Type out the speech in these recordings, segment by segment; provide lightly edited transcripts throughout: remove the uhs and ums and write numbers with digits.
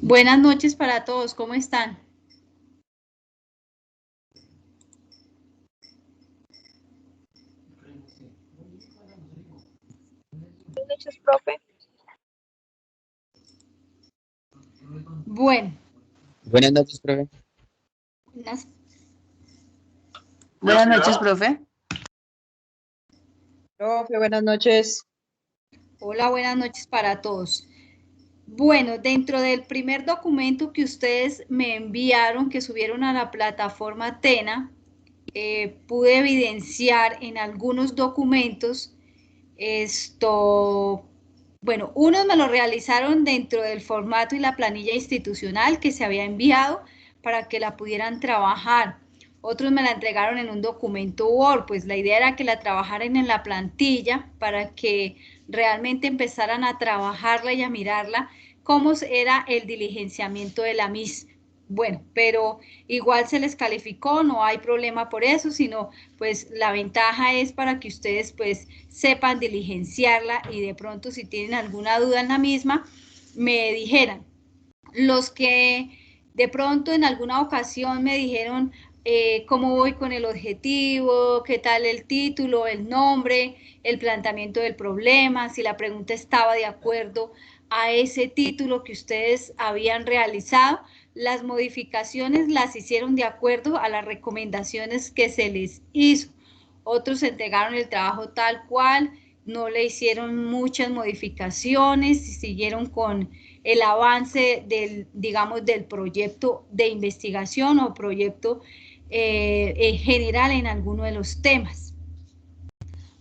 Buenas noches para todos, ¿cómo están? Buenas noches, profe. Bueno, Buenas noches, profe. Buenas noches, profe. Profe, buenas noches. hola, buenas noches para todos. Bueno, dentro del primer documento que ustedes me enviaron, que subieron a la plataforma Tena, pude evidenciar en algunos documentos bueno, unos me lo realizaron dentro del formato y la planilla institucional que se había enviado para que la pudieran trabajar. Otros me la entregaron en un documento Word, pues la idea era que la trabajaran en la plantilla para que realmente empezaran a trabajarla y a mirarla cómo era el diligenciamiento de la misma. Bueno, pero igual se les calificó, no hay problema por eso, sino pues la ventaja es para que ustedes pues sepan diligenciarla y de pronto si tienen alguna duda en la misma, me dijeran. Los que de pronto en alguna ocasión me dijeron cómo voy con el objetivo, qué tal el título, el nombre, el planteamiento del problema, si la pregunta estaba de acuerdo a ese título que ustedes habían realizado. Las modificaciones las hicieron de acuerdo a las recomendaciones que se les hizo. Otros entregaron el trabajo tal cual, no le hicieron muchas modificaciones y siguieron con el avance digamos, del proyecto de investigación o proyecto en general en alguno de los temas.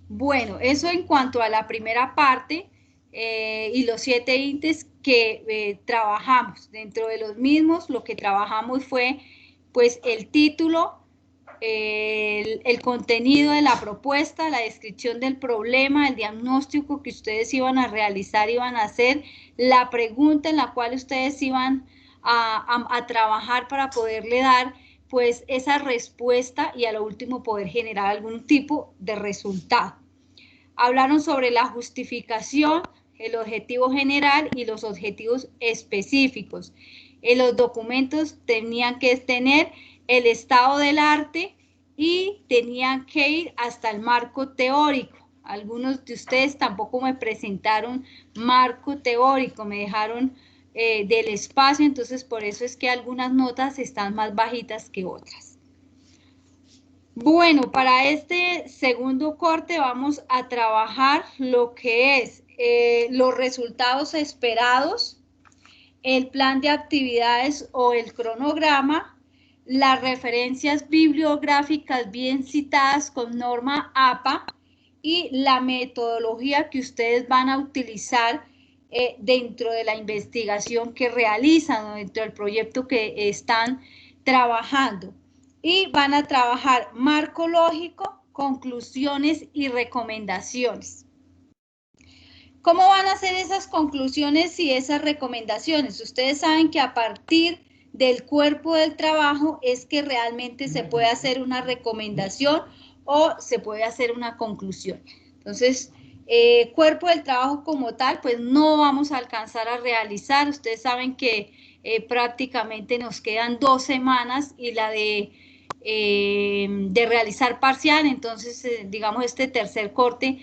Bueno, eso en cuanto a la primera parte y los 7 índices que trabajamos. Dentro de los mismos, lo que trabajamos fue pues el título, el contenido de la propuesta, la descripción del problema, el diagnóstico que ustedes iban a realizar, iban a hacer, la pregunta en la cual ustedes iban a trabajar para poderle dar pues esa respuesta y a lo último poder generar algún tipo de resultado. Hablaron sobre la justificación, el objetivo general y los objetivos específicos. En los documentos tenían que tener el estado del arte y tenían que ir hasta el marco teórico. Algunos de ustedes tampoco me presentaron marco teórico, me dejaron del espacio, entonces por eso es que algunas notas están más bajitas que otras. Bueno, para este segundo corte vamos a trabajar lo que es los resultados esperados, el plan de actividades o el cronograma, las referencias bibliográficas bien citadas con norma APA y la metodología que ustedes van a utilizar dentro de la investigación que realizan o dentro del proyecto que están trabajando. Y van a trabajar marco lógico, conclusiones y recomendaciones. ¿Cómo van a hacer esas conclusiones y esas recomendaciones? Ustedes saben que a partir del cuerpo del trabajo es que realmente se puede hacer una recomendación o se puede hacer una conclusión. Entonces, cuerpo del trabajo como tal, pues no vamos a alcanzar a realizar. Ustedes saben que prácticamente nos quedan 2 semanas y la de realizar parcial, entonces digamos este tercer corte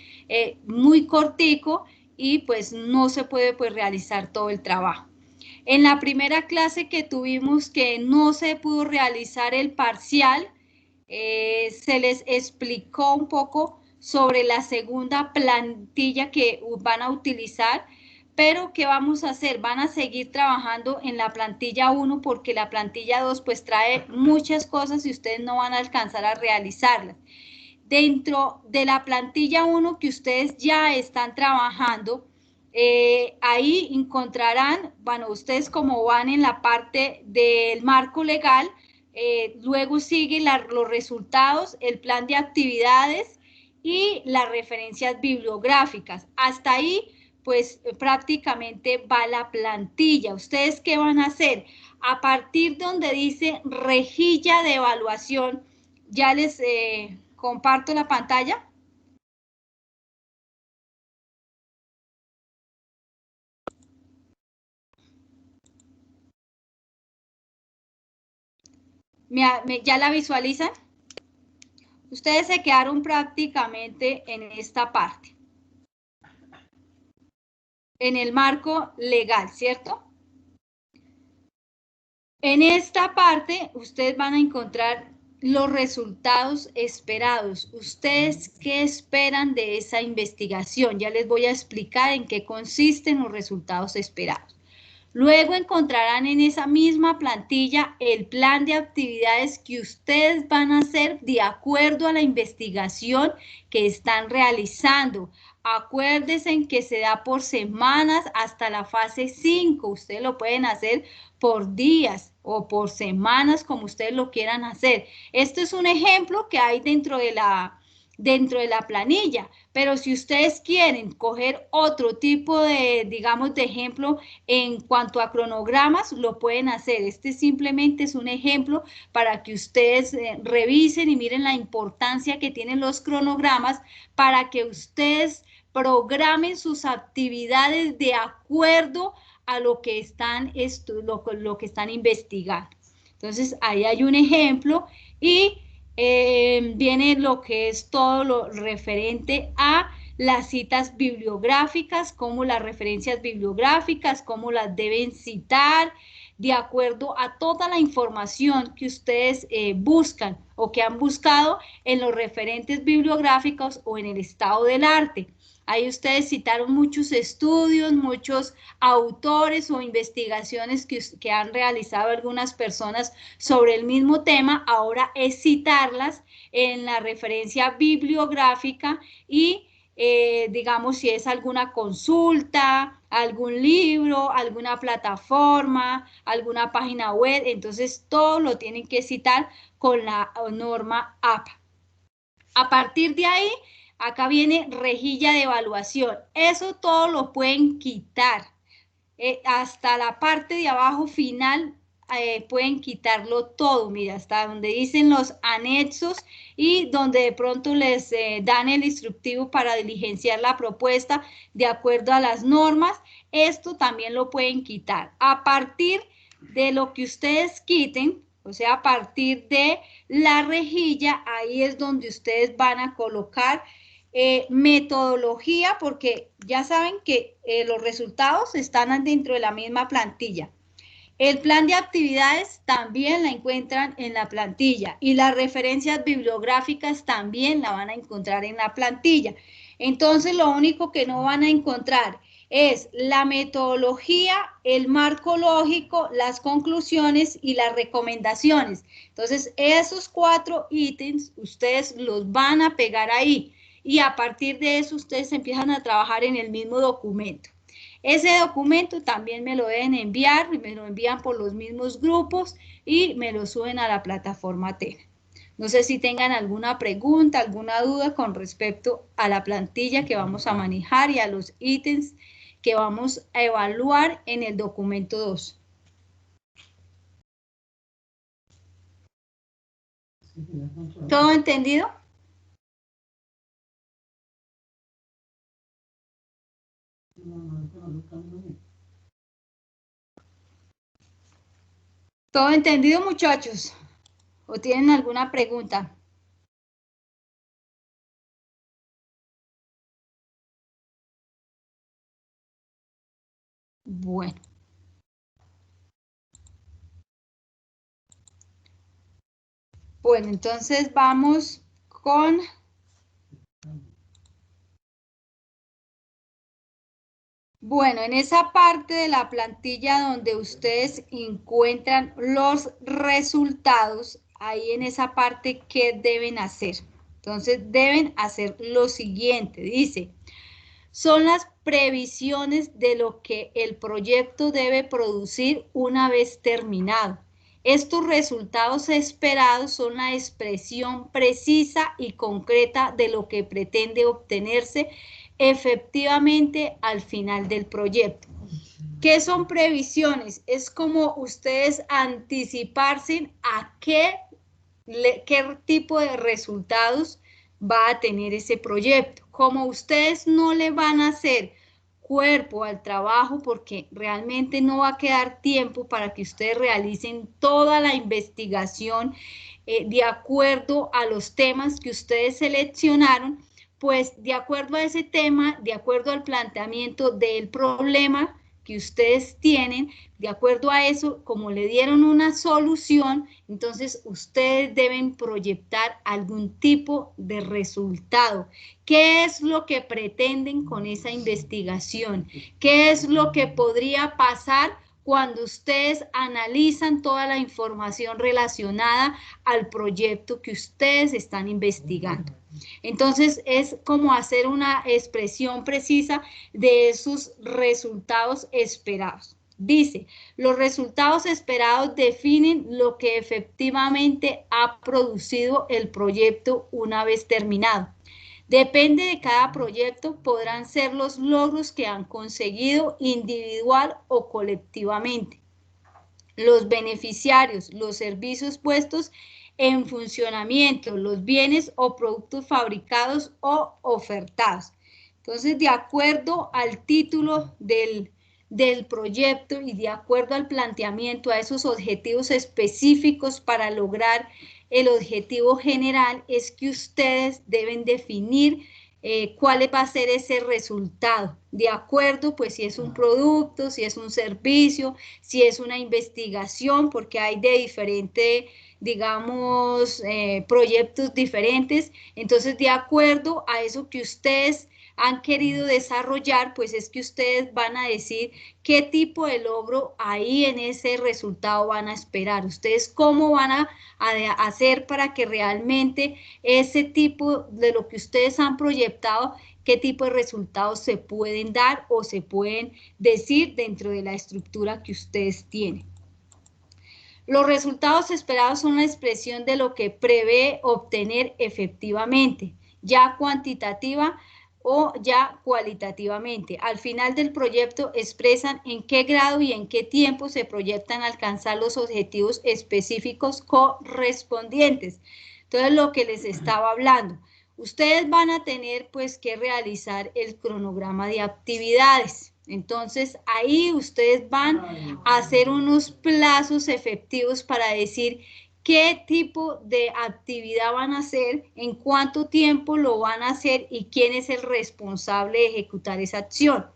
muy cortico y pues no se puede pues realizar todo el trabajo. En la primera clase que tuvimos que no se pudo realizar el parcial, se les explicó un poco sobre la segunda plantilla que van a utilizar, pero ¿qué vamos a hacer? Van a seguir trabajando en la plantilla 1 porque la plantilla 2 pues trae muchas cosas y ustedes no van a alcanzar a realizarlas. Dentro de la plantilla 1 que ustedes ya están trabajando, ahí encontrarán, bueno, ustedes como van en la parte del marco legal, luego siguen los resultados, el plan de actividades y las referencias bibliográficas. Hasta ahí, pues prácticamente va la plantilla. ¿Ustedes qué van a hacer? A partir de donde dice rejilla de evaluación, ya les comparto la pantalla. ¿Ya la visualizan? Ustedes se quedaron prácticamente en esta parte. En el marco legal, ¿cierto? En esta parte, ustedes van a encontrar los resultados esperados. ¿Ustedes qué esperan de esa investigación? Ya les voy a explicar en qué consisten los resultados esperados. Luego encontrarán en esa misma plantilla el plan de actividades que ustedes van a hacer de acuerdo a la investigación que están realizando. Acuérdense en que se da por semanas hasta la fase 5. Ustedes lo pueden hacer por días o por semanas, como ustedes lo quieran hacer. Este es un ejemplo que hay dentro de la planilla, pero si ustedes quieren coger otro tipo de, digamos, de ejemplo en cuanto a cronogramas, lo pueden hacer. Este simplemente es un ejemplo para que ustedes revisen y miren la importancia que tienen los cronogramas para que ustedes programen sus actividades de acuerdo a lo que están, lo que están investigando. Entonces, ahí hay un ejemplo y viene lo que es todo lo referente a las citas bibliográficas, como las referencias bibliográficas, cómo las deben citar, de acuerdo a toda la información que ustedes buscan o que han buscado en los referentes bibliográficos o en el estado del arte. Ahí ustedes citaron muchos estudios, muchos autores o investigaciones que han realizado algunas personas sobre el mismo tema. Ahora es citarlas en la referencia bibliográfica y digamos si es alguna consulta, algún libro, alguna plataforma, alguna página web, entonces todo lo tienen que citar con la norma APA. A partir de ahí, acá viene rejilla de evaluación. Eso todo lo pueden quitar. Hasta la parte de abajo final pueden quitarlo todo. Mira, hasta donde dicen los anexos y donde de pronto les dan el instructivo para diligenciar la propuesta de acuerdo a las normas. Esto también lo pueden quitar. A partir de lo que ustedes quiten, o sea, a partir de la rejilla, ahí es donde ustedes van a colocar metodología, porque ya saben que los resultados están dentro de la misma plantilla. El plan de actividades también la encuentran en la plantilla y las referencias bibliográficas también la van a encontrar en la plantilla. Entonces, lo único que no van a encontrar es la metodología, el marco lógico, las conclusiones y las recomendaciones. Entonces, esos 4 ítems ustedes los van a pegar ahí y a partir de eso ustedes empiezan a trabajar en el mismo documento. Ese documento también me lo deben enviar, me lo envían por los mismos grupos y me lo suben a la plataforma TENA. No sé si tengan alguna pregunta, alguna duda con respecto a la plantilla que vamos a manejar y a los ítems que vamos a evaluar en el documento 2. ¿Todo entendido? ¿Todo entendido, muchachos? ¿O tienen alguna pregunta? Bueno. Bueno, entonces vamos con... Bueno, en esa parte de la plantilla donde ustedes encuentran los resultados, ahí en esa parte, ¿qué deben hacer? Entonces, deben hacer lo siguiente, dice, son las previsiones de lo que el proyecto debe producir una vez terminado. Estos resultados esperados son la expresión precisa y concreta de lo que pretende obtenerse efectivamente al final del proyecto. ¿Qué son previsiones? Es como ustedes anticiparse a qué tipo de resultados va a tener ese proyecto. Como ustedes no le van a hacer cuerpo al trabajo, porque realmente no va a quedar tiempo para que ustedes realicen toda la investigación de acuerdo a los temas que ustedes seleccionaron, pues de acuerdo a ese tema, de acuerdo al planteamiento del problema que ustedes tienen, de acuerdo a eso, como le dieron una solución, entonces ustedes deben proyectar algún tipo de resultado. ¿Qué es lo que pretenden con esa investigación? ¿Qué es lo que podría pasar cuando ustedes analizan toda la información relacionada al proyecto que ustedes están investigando? Entonces, es como hacer una expresión precisa de esos resultados esperados. Dice, los resultados esperados definen lo que efectivamente ha producido el proyecto una vez terminado. Depende de cada proyecto, podrán ser los logros que han conseguido individual o colectivamente. Los beneficiarios, los servicios puestos en funcionamiento, los bienes o productos fabricados o ofertados. Entonces, de acuerdo al título del proyecto y de acuerdo al planteamiento, a esos objetivos específicos para lograr el objetivo general, es que ustedes deben definir cuál va a ser ese resultado, de acuerdo, pues si es un producto, si es un servicio, si es una investigación, porque hay de diferente, digamos, proyectos diferentes. Entonces, de acuerdo a eso que ustedes han querido desarrollar, pues es que ustedes van a decir qué tipo de logro ahí en ese resultado van a esperar. Ustedes cómo van a hacer para que realmente ese tipo de lo que ustedes han proyectado, qué tipo de resultados se pueden dar o se pueden decir dentro de la estructura que ustedes tienen. Los resultados esperados son la expresión de lo que prevé obtener efectivamente, ya cuantitativa o ya cualitativamente. Al final del proyecto expresan en qué grado y en qué tiempo se proyectan alcanzar los objetivos específicos correspondientes. Entonces, lo que les estaba hablando, ustedes van a tener pues que realizar el cronograma de actividades. Entonces, ahí ustedes van a hacer unos plazos efectivos para decir qué tipo de actividad van a hacer, en cuánto tiempo lo van a hacer y quién es el responsable de ejecutar esa acción.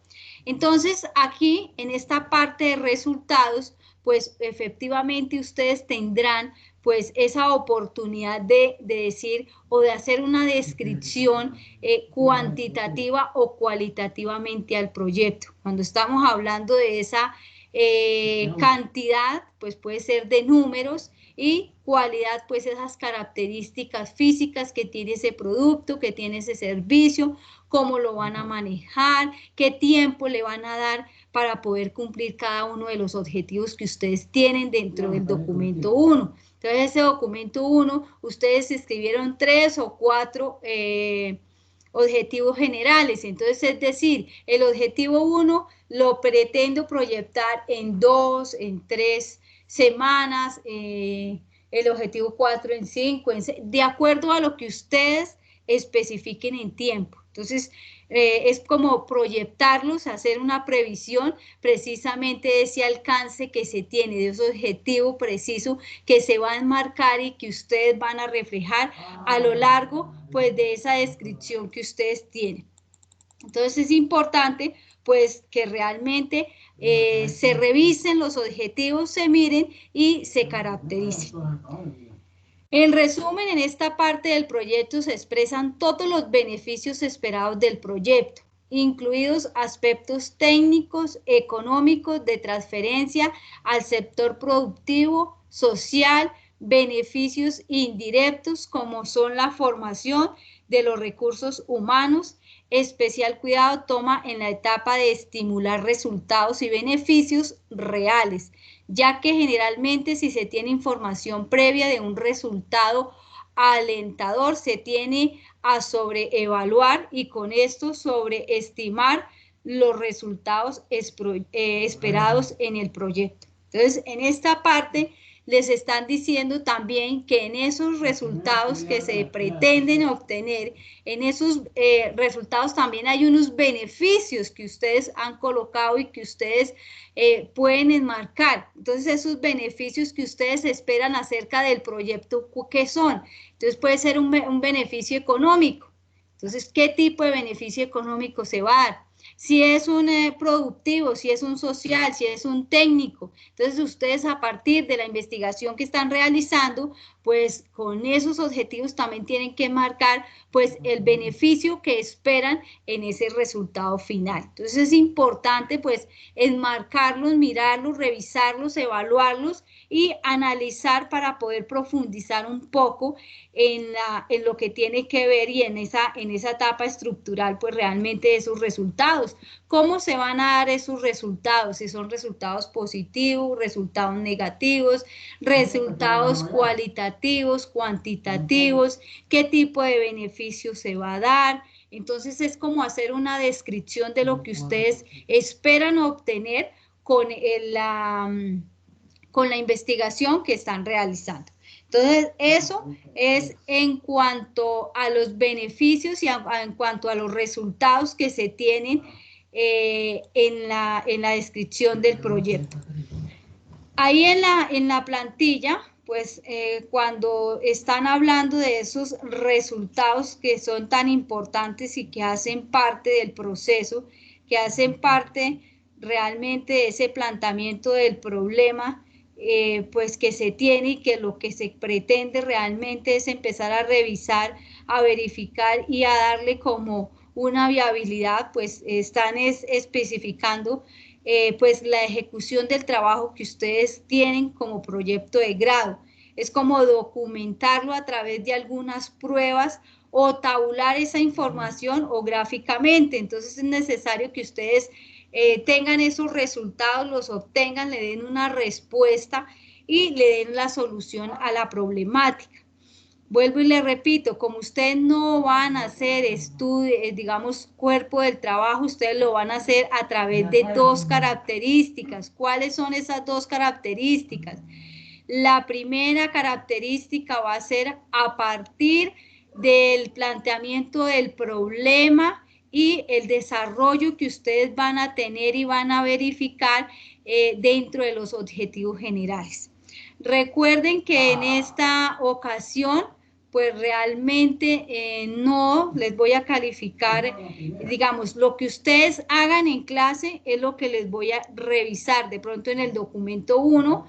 Entonces, aquí en esta parte de resultados, pues efectivamente ustedes tendrán pues esa oportunidad de decir o de hacer una descripción cuantitativa o cualitativamente al proyecto. Cuando estamos hablando de esa cantidad, pues puede ser de números, y cualidad, pues esas características físicas que tiene ese producto, que tiene ese servicio, cómo lo van a manejar, qué tiempo le van a dar para poder cumplir cada uno de los objetivos que ustedes tienen dentro del documento 1. Entonces, ese documento 1, ustedes escribieron 3 o 4 objetivos generales. Entonces, es decir, el objetivo 1 lo pretendo proyectar en 2, en 3 semanas, el objetivo 4 en 5, de acuerdo a lo que ustedes especifiquen en tiempo. Entonces, es como proyectarlos, hacer una previsión precisamente de ese alcance que se tiene, de ese objetivo preciso que se va a enmarcar y que ustedes van a reflejar a lo largo, pues, de esa descripción que ustedes tienen. Entonces, es importante, pues, que realmente se revisen los objetivos, se miren y se caractericen. En resumen, en esta parte del proyecto se expresan todos los beneficios esperados del proyecto, incluidos aspectos técnicos, económicos, de transferencia al sector productivo, social, beneficios indirectos como son la formación de los recursos humanos. Especial cuidado toma en la etapa de estimular resultados y beneficios reales, ya que generalmente si se tiene información previa de un resultado alentador, se tiene a sobreevaluar y con esto sobreestimar los resultados esperados en el proyecto. Entonces, en esta parte les están diciendo también que en esos resultados que se pretenden obtener, en esos resultados también hay unos beneficios que ustedes han colocado y que ustedes pueden enmarcar. Entonces, esos beneficios que ustedes esperan acerca del proyecto, ¿qué son? Entonces, puede ser un beneficio económico. Entonces, ¿qué tipo de beneficio económico se va a dar? Si es un productivo, si es un social, si es un técnico. Entonces, ustedes a partir de la investigación que están realizando, pues con esos objetivos también tienen que marcar pues el beneficio que esperan en ese resultado final. Entonces, es importante pues enmarcarlos, mirarlos, revisarlos, evaluarlos y analizar para poder profundizar un poco en lo que tiene que ver y en esa etapa estructural, pues realmente esos resultados. ¿Cómo se van a dar esos resultados? Si son resultados positivos, resultados negativos, resultados cualitativos, cuantitativos, qué tipo de beneficio se va a dar. Entonces es como hacer una descripción de lo que ustedes esperan obtener con la investigación que están realizando. Entonces, eso es en cuanto a los beneficios y en cuanto a los resultados que se tienen en la descripción del proyecto. Ahí en la plantilla, pues cuando están hablando de esos resultados que son tan importantes y que hacen parte del proceso, que hacen parte realmente de ese planteamiento del problema, pues que se tiene y que lo que se pretende realmente es empezar a revisar, a verificar y a darle como una viabilidad, pues están especificando pues la ejecución del trabajo que ustedes tienen como proyecto de grado. Es como documentarlo a través de algunas pruebas o tabular esa información o gráficamente. Entonces es necesario que ustedes tengan esos resultados, los obtengan, le den una respuesta y le den la solución a la problemática. Vuelvo y le repito, como ustedes no van a hacer estudio, digamos, cuerpo del trabajo, ustedes lo van a hacer a través de dos características. ¿Cuáles son esas dos características? La primera característica va a ser a partir del planteamiento del problema y el desarrollo que ustedes van a tener y van a verificar dentro de los objetivos generales. Recuerden que en esta ocasión pues realmente no les voy a calificar, digamos, lo que ustedes hagan en clase es lo que les voy a revisar. De pronto en el documento 1,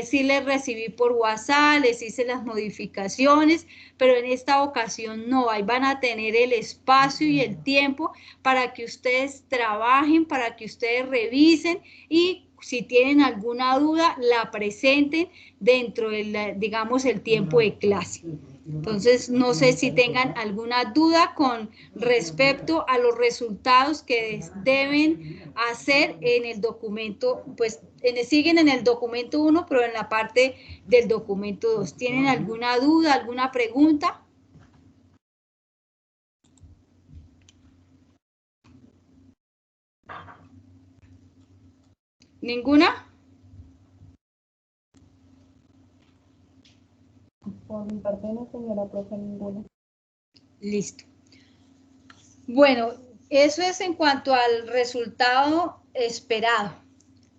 sí les recibí por WhatsApp, les hice las modificaciones, pero en esta ocasión no, ahí van a tener el espacio y el tiempo para que ustedes trabajen, para que ustedes revisen y si tienen alguna duda, la presenten dentro del, digamos, el tiempo de clase. Entonces, no sé si tengan alguna duda con respecto a los resultados que deben hacer en el documento, pues siguen en el documento 1, pero en la parte del documento 2. ¿Tienen alguna duda, alguna pregunta? ¿Ninguna? Por mi parte no, señora profe, ninguna. Listo. Bueno, eso es en cuanto al resultado esperado.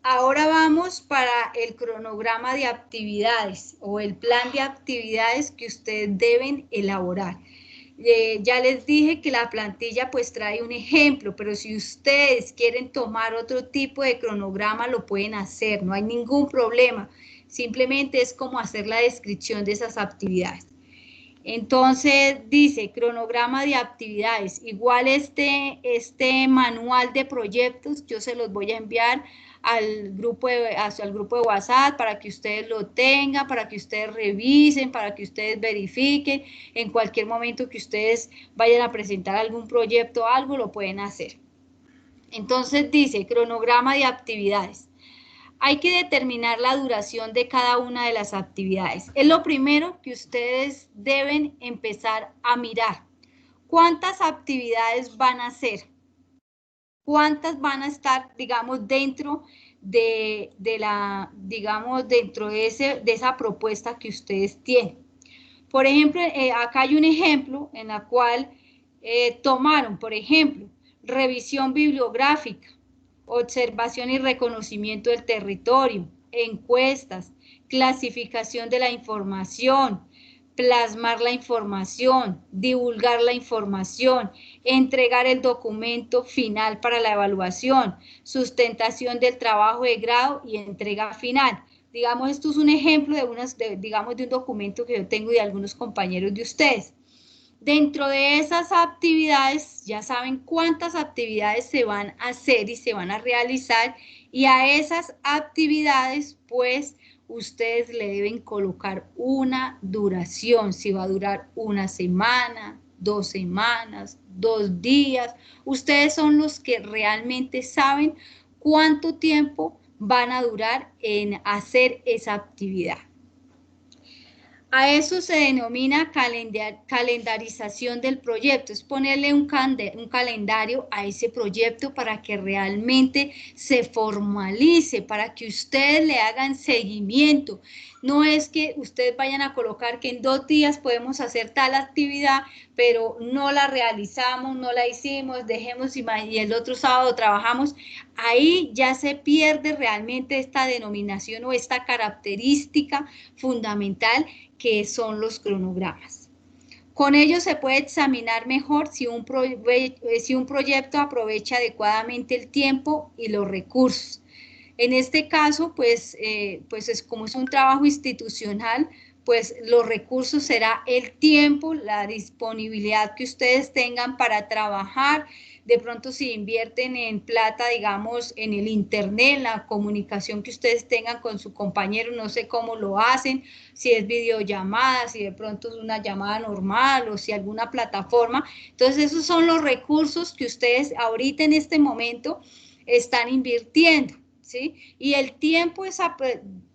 Ahora vamos para el cronograma de actividades o el plan de actividades que ustedes deben elaborar. Ya les dije que la plantilla pues trae un ejemplo, pero si ustedes quieren tomar otro tipo de cronograma lo pueden hacer, no hay ningún problema. Simplemente es como hacer la descripción de esas actividades. Entonces dice cronograma de actividades, igual este manual de proyectos yo se los voy a enviar al grupo de WhatsApp para que ustedes lo tengan, para que ustedes revisen, para que ustedes verifiquen, en cualquier momento que ustedes vayan a presentar algún proyecto o algo lo pueden hacer. Entonces dice cronograma de actividades. Hay que determinar la duración de cada una de las actividades. Es lo primero que ustedes deben empezar a mirar. ¿Cuántas actividades van a hacer? ¿Cuántas van a estar, digamos, dentro digamos, dentro de esa propuesta que ustedes tienen. Por ejemplo, acá hay un ejemplo en la cual tomaron, por ejemplo, revisión bibliográfica, observación y reconocimiento del territorio, encuestas, clasificación de la información, plasmar la información, divulgar la información, entregar el documento final para la evaluación, sustentación del trabajo de grado y entrega final. Digamos, esto es un ejemplo digamos, de un documento que yo tengo de algunos compañeros de ustedes. Dentro de esas actividades, ya saben cuántas actividades se van a hacer y se van a realizar, y a esas actividades, pues, ustedes le deben colocar una duración, si va a durar una semana, 2 semanas, 2 días. Ustedes son los que realmente saben cuánto tiempo van a durar en hacer esa actividad. A eso se denomina calendarización del proyecto, es ponerle un calendario a ese proyecto para que realmente se formalice, para que ustedes le hagan seguimiento. No es que ustedes vayan a colocar que en 2 días podemos hacer tal actividad, pero no la realizamos, no la hicimos, dejemos y el otro sábado trabajamos. Ahí ya se pierde realmente esta denominación o esta característica fundamental que son los cronogramas. Con ello se puede examinar mejor si un proyecto aprovecha adecuadamente el tiempo y los recursos. En este caso, pues como es un trabajo institucional, pues los recursos será el tiempo, la disponibilidad que ustedes tengan para trabajar. De pronto si invierten en plata, digamos, en el internet, en la comunicación que ustedes tengan con su compañero, no sé cómo lo hacen, si es videollamada, si de pronto es una llamada normal o si alguna plataforma. Entonces esos son los recursos que ustedes ahorita en este momento están invirtiendo, ¿sí? Y el tiempo es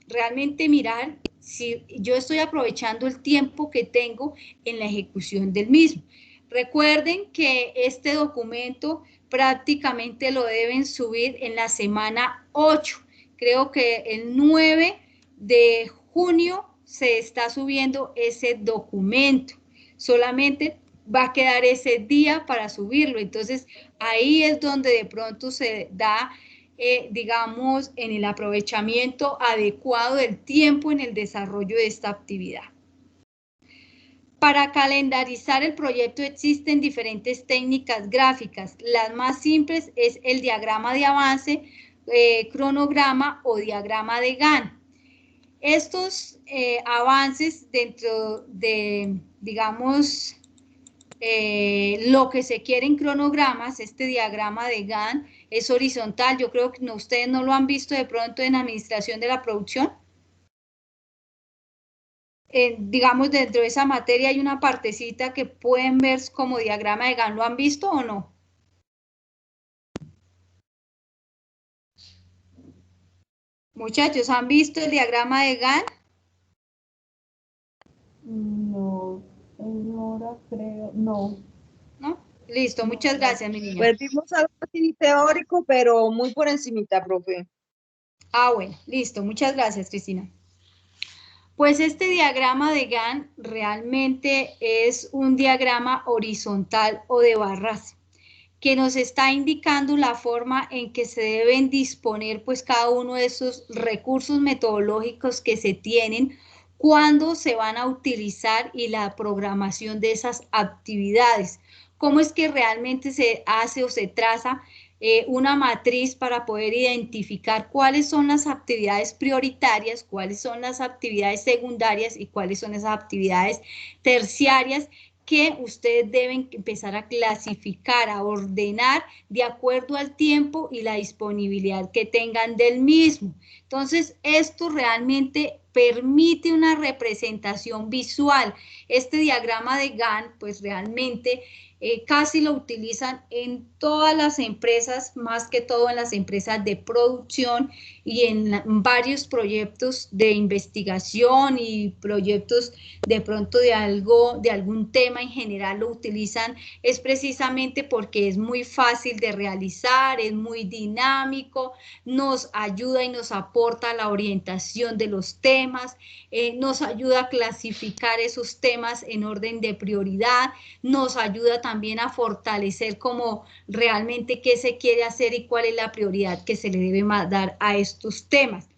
realmente mirar si yo estoy aprovechando el tiempo que tengo en la ejecución del mismo. Recuerden que este documento prácticamente lo deben subir en la semana 8. Creo que el 9 de junio se está subiendo ese documento. Solamente va a quedar ese día para subirlo. Entonces, ahí es donde de pronto se da, digamos, en el aprovechamiento adecuado del tiempo en el desarrollo de esta actividad. Para calendarizar el proyecto existen diferentes técnicas gráficas. Las más simples es el diagrama de avance, cronograma o diagrama de Gantt. Estos avances dentro de, digamos, lo que se quiere en cronogramas, este diagrama de Gantt es horizontal. Yo creo que ustedes no lo han visto de pronto en administración de la producción. Digamos, dentro de esa materia hay una partecita que pueden ver como diagrama de Gantt. ¿Lo han visto o no? Muchachos, ¿han visto el diagrama de Gantt? No, señora, creo, no. ¿No? Listo, muchas gracias, mi niña. Pues vimos algo así teórico, pero muy por encimita, profe. Ah, bueno, listo, muchas gracias, Cristina. Pues este diagrama de Gantt realmente es un diagrama horizontal o de barras que nos está indicando la forma en que se deben disponer pues cada uno de esos recursos metodológicos que se tienen cuando se van a utilizar y la programación de esas actividades. Cómo es que realmente se hace o se traza una matriz para poder identificar cuáles son las actividades prioritarias, cuáles son las actividades secundarias y cuáles son esas actividades terciarias que ustedes deben empezar a clasificar, a ordenar de acuerdo al tiempo y la disponibilidad que tengan del mismo. Entonces, esto realmente permite una representación visual. Este diagrama de Gantt, pues realmente casi lo utilizan en todas las empresas, más que todo en las empresas de producción y en varios proyectos de investigación y proyectos de pronto de algún tema en general lo utilizan, es precisamente porque es muy fácil de realizar, es muy dinámico, nos ayuda y nos aporta la orientación de los temas, nos ayuda a clasificar esos temas en orden de prioridad, nos ayuda también a fortalecer como realmente qué se quiere hacer y cuál es la prioridad que se le debe dar a estos temas.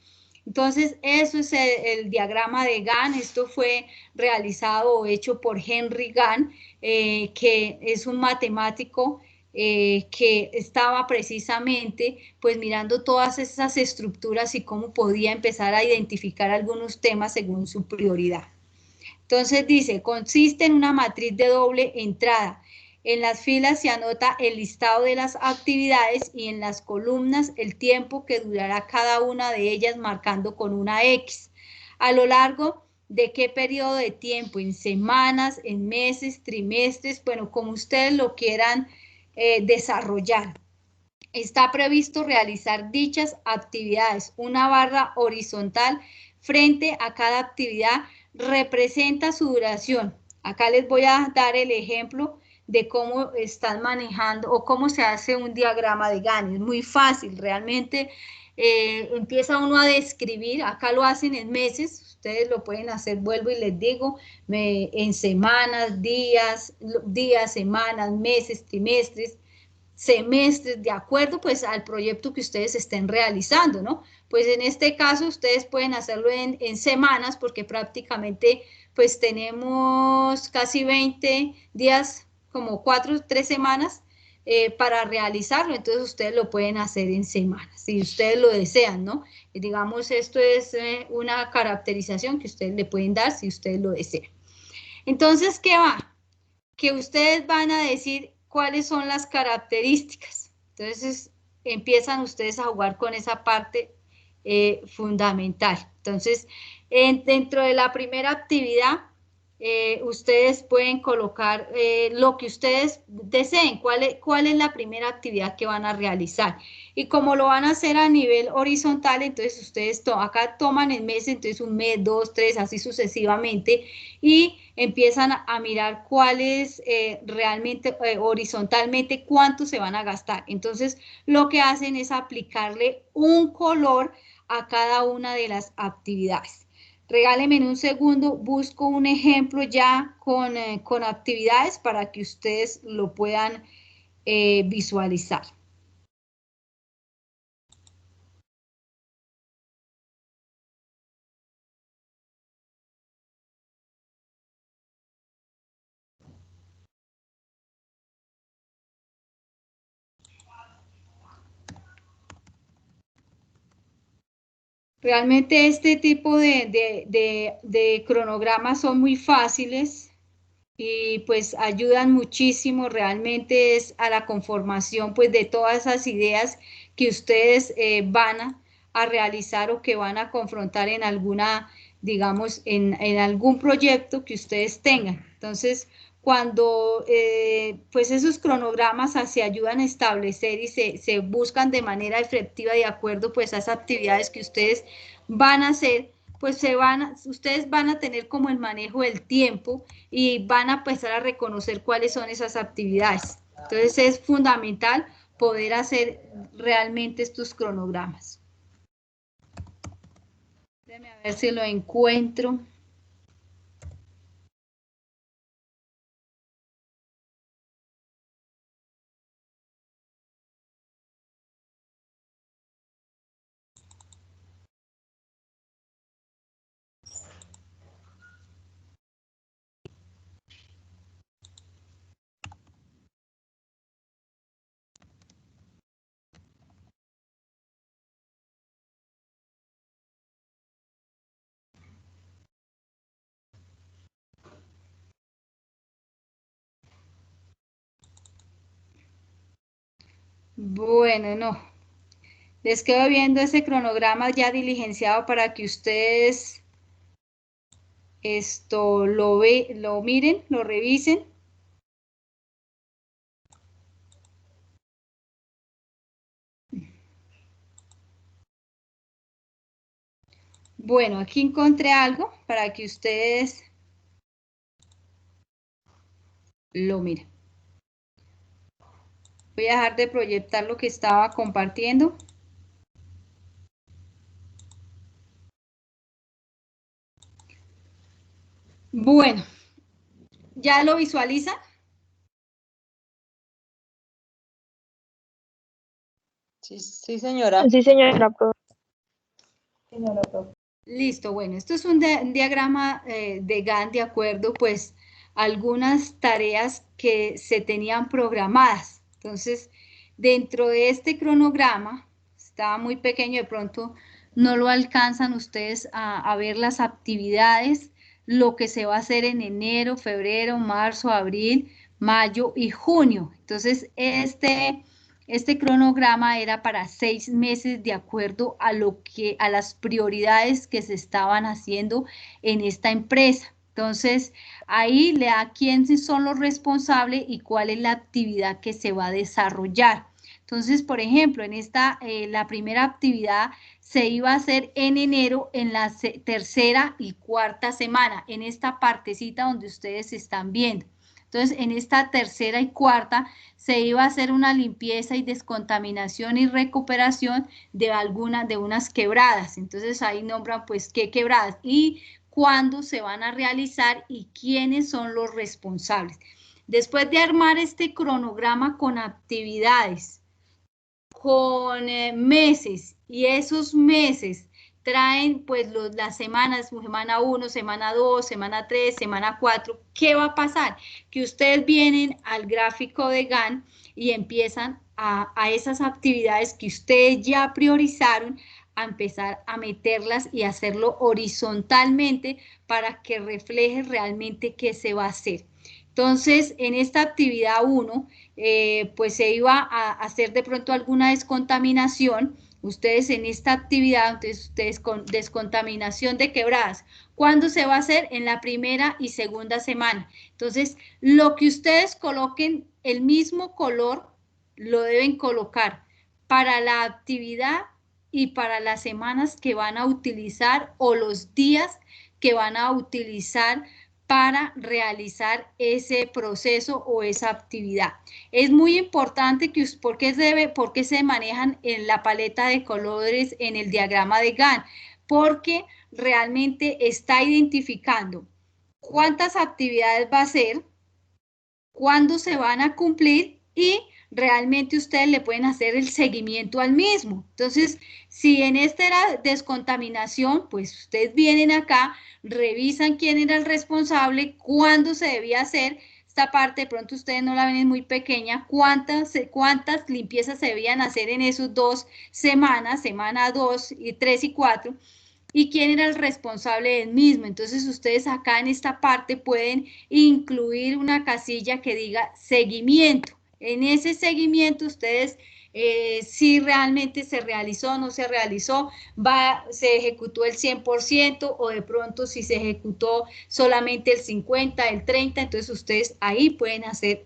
Entonces, eso es el diagrama de Gann. Esto fue realizado o hecho por Henry Gann, que es un matemático que estaba precisamente pues mirando todas esas estructuras y cómo podía empezar a identificar algunos temas según su prioridad. Entonces dice, consiste en una matriz de doble entrada. En las filas se anota el listado de las actividades y en las columnas el tiempo que durará cada una de ellas marcando con una X. A lo largo de qué periodo de tiempo, en semanas, en meses, trimestres, bueno, como ustedes lo quieran desarrollar. Está previsto realizar dichas actividades. Una barra horizontal frente a cada actividad representa su duración. Acá les voy a dar el ejemplo de cómo están manejando o cómo se hace un diagrama de Gann. Es muy fácil, realmente empieza uno a describir, acá lo hacen en meses, ustedes lo pueden hacer, vuelvo y les digo, en semanas, días, semanas, meses, trimestres, semestres, de acuerdo pues al proyecto que ustedes estén realizando, ¿no? Pues en este caso ustedes pueden hacerlo en semanas porque prácticamente pues tenemos casi 20 días, como 4 o 3 semanas para realizarlo, entonces ustedes lo pueden hacer en semanas, si ustedes lo desean, ¿no? Digamos, esto es una caracterización que ustedes le pueden dar si ustedes lo desean. Entonces, ¿qué va? Que ustedes van a decir cuáles son las características. Entonces, empiezan ustedes a jugar con esa parte fundamental. Entonces, dentro de la primera actividad, ustedes pueden colocar lo que ustedes deseen, cuál es la primera actividad que van a realizar. Y como lo van a hacer a nivel horizontal, entonces ustedes acá toman el mes, entonces un mes, 2, 3, así sucesivamente, y empiezan a mirar cuáles realmente, horizontalmente, cuánto se van a gastar. Entonces, lo que hacen es aplicarle un color a cada una de las actividades. Regálenme un segundo, busco un ejemplo ya con actividades para que ustedes lo puedan visualizar. Realmente este tipo de cronogramas son muy fáciles y pues ayudan muchísimo, realmente es a la conformación pues de todas esas ideas que ustedes van a realizar o que van a confrontar en alguna, digamos, en algún proyecto que ustedes tengan. Entonces, cuando pues esos cronogramas se ayudan a establecer y se buscan de manera efectiva de acuerdo pues a esas actividades que ustedes van a hacer, pues ustedes van a tener como el manejo del tiempo y van a empezar a reconocer cuáles son esas actividades. Entonces es fundamental poder hacer realmente estos cronogramas. Déjenme a ver si lo encuentro. Bueno, no. Les quedo viendo ese cronograma ya diligenciado para que ustedes lo miren, lo revisen. Bueno, aquí encontré algo para que ustedes lo miren. Voy a dejar de proyectar lo que estaba compartiendo. Bueno, ¿ya lo visualizan? Sí, sí, señora. Sí, señora, profe. Señora, profe. Listo, bueno, esto es un diagrama de Gantt de acuerdo, pues, a algunas tareas que se tenían programadas. Entonces, dentro de este cronograma, estaba muy pequeño, de pronto no lo alcanzan ustedes a ver las actividades, lo que se va a hacer en enero, febrero, marzo, abril, mayo y junio. Entonces, este cronograma era para 6 meses de acuerdo a las prioridades que se estaban haciendo en esta empresa. Entonces, ahí le da quiénes son los responsables y cuál es la actividad que se va a desarrollar. Entonces, por ejemplo, en la primera actividad se iba a hacer en enero en la tercera y cuarta semana, en esta partecita donde ustedes están viendo. Entonces, en esta tercera y cuarta se iba a hacer una limpieza y descontaminación y recuperación de unas quebradas. Entonces, ahí nombran pues qué quebradas y cuándo se van a realizar y quiénes son los responsables. Después de armar este cronograma con actividades, con meses, y esos meses traen pues las semanas, semana 1, semana 2, semana 3, semana 4, ¿qué va a pasar? Que ustedes vienen al gráfico de Gantt y empiezan a esas actividades que ustedes ya priorizaron, a empezar a meterlas y hacerlo horizontalmente para que refleje realmente qué se va a hacer. Entonces, en esta actividad 1, pues se iba a hacer de pronto alguna descontaminación. Ustedes en esta actividad, entonces ustedes con descontaminación de quebradas, ¿cuándo se va a hacer? En la primera y segunda semana. Entonces, lo que ustedes coloquen, el mismo color, lo deben colocar para la actividad y para las semanas que van a utilizar o los días que van a utilizar para realizar ese proceso o esa actividad. Es muy importante que, ¿por qué se manejan en la paleta de colores en el diagrama de Gantt? Porque realmente está identificando cuántas actividades va a hacer, cuándo se van a cumplir y realmente ustedes le pueden hacer el seguimiento al mismo. Entonces, si en esta era descontaminación, pues ustedes vienen acá, revisan quién era el responsable, cuándo se debía hacer. Esta parte de pronto ustedes no la ven, es muy pequeña, cuántas limpiezas se debían hacer en esos 2 semanas, semana 2 y 3 y 4, y quién era el responsable del mismo. Entonces ustedes acá en esta parte pueden incluir una casilla que diga seguimiento. En ese seguimiento ustedes si realmente se realizó o no se realizó, se ejecutó el 100% o de pronto si se ejecutó solamente el 50, el 30, entonces ustedes ahí pueden hacer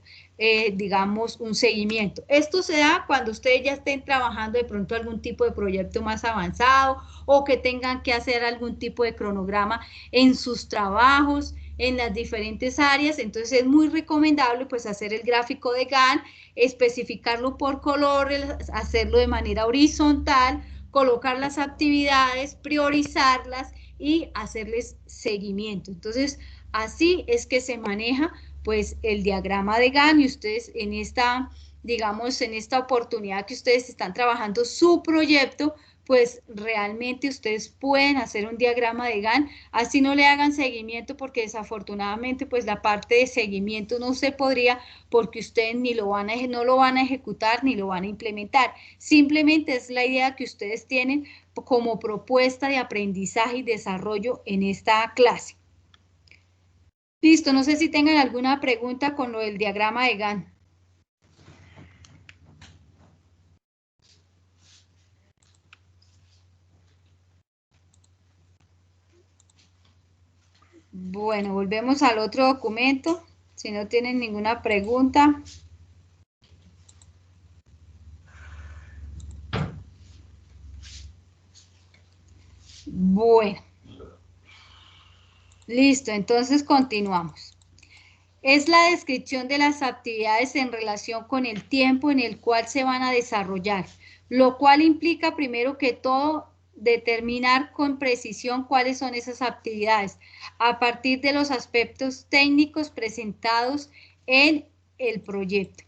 digamos, un seguimiento. Esto se da cuando ustedes ya estén trabajando de pronto algún tipo de proyecto más avanzado o que tengan que hacer algún tipo de cronograma en sus trabajos, en las diferentes áreas. Entonces es muy recomendable pues hacer el gráfico de Gantt, especificarlo por colores, hacerlo de manera horizontal, colocar las actividades, priorizarlas y hacerles seguimiento. Entonces así es que se maneja pues el diagrama de Gantt, y ustedes en esta, digamos, en esta oportunidad que ustedes están trabajando su proyecto, pues realmente ustedes pueden hacer un diagrama de Gantt, así no le hagan seguimiento, porque desafortunadamente pues la parte de seguimiento no se podría, porque ustedes ni no lo van a ejecutar ni lo van a implementar. Simplemente es la idea que ustedes tienen como propuesta de aprendizaje y desarrollo en esta clase. Listo, no sé si tengan alguna pregunta con lo del diagrama de Gantt. Bueno, volvemos al otro documento. Si no tienen ninguna pregunta. Bueno. Listo, entonces continuamos. Es la descripción de las actividades en relación con el tiempo en el cual se van a desarrollar, lo cual implica primero que todo determinar con precisión cuáles son esas actividades a partir de los aspectos técnicos presentados en el proyecto.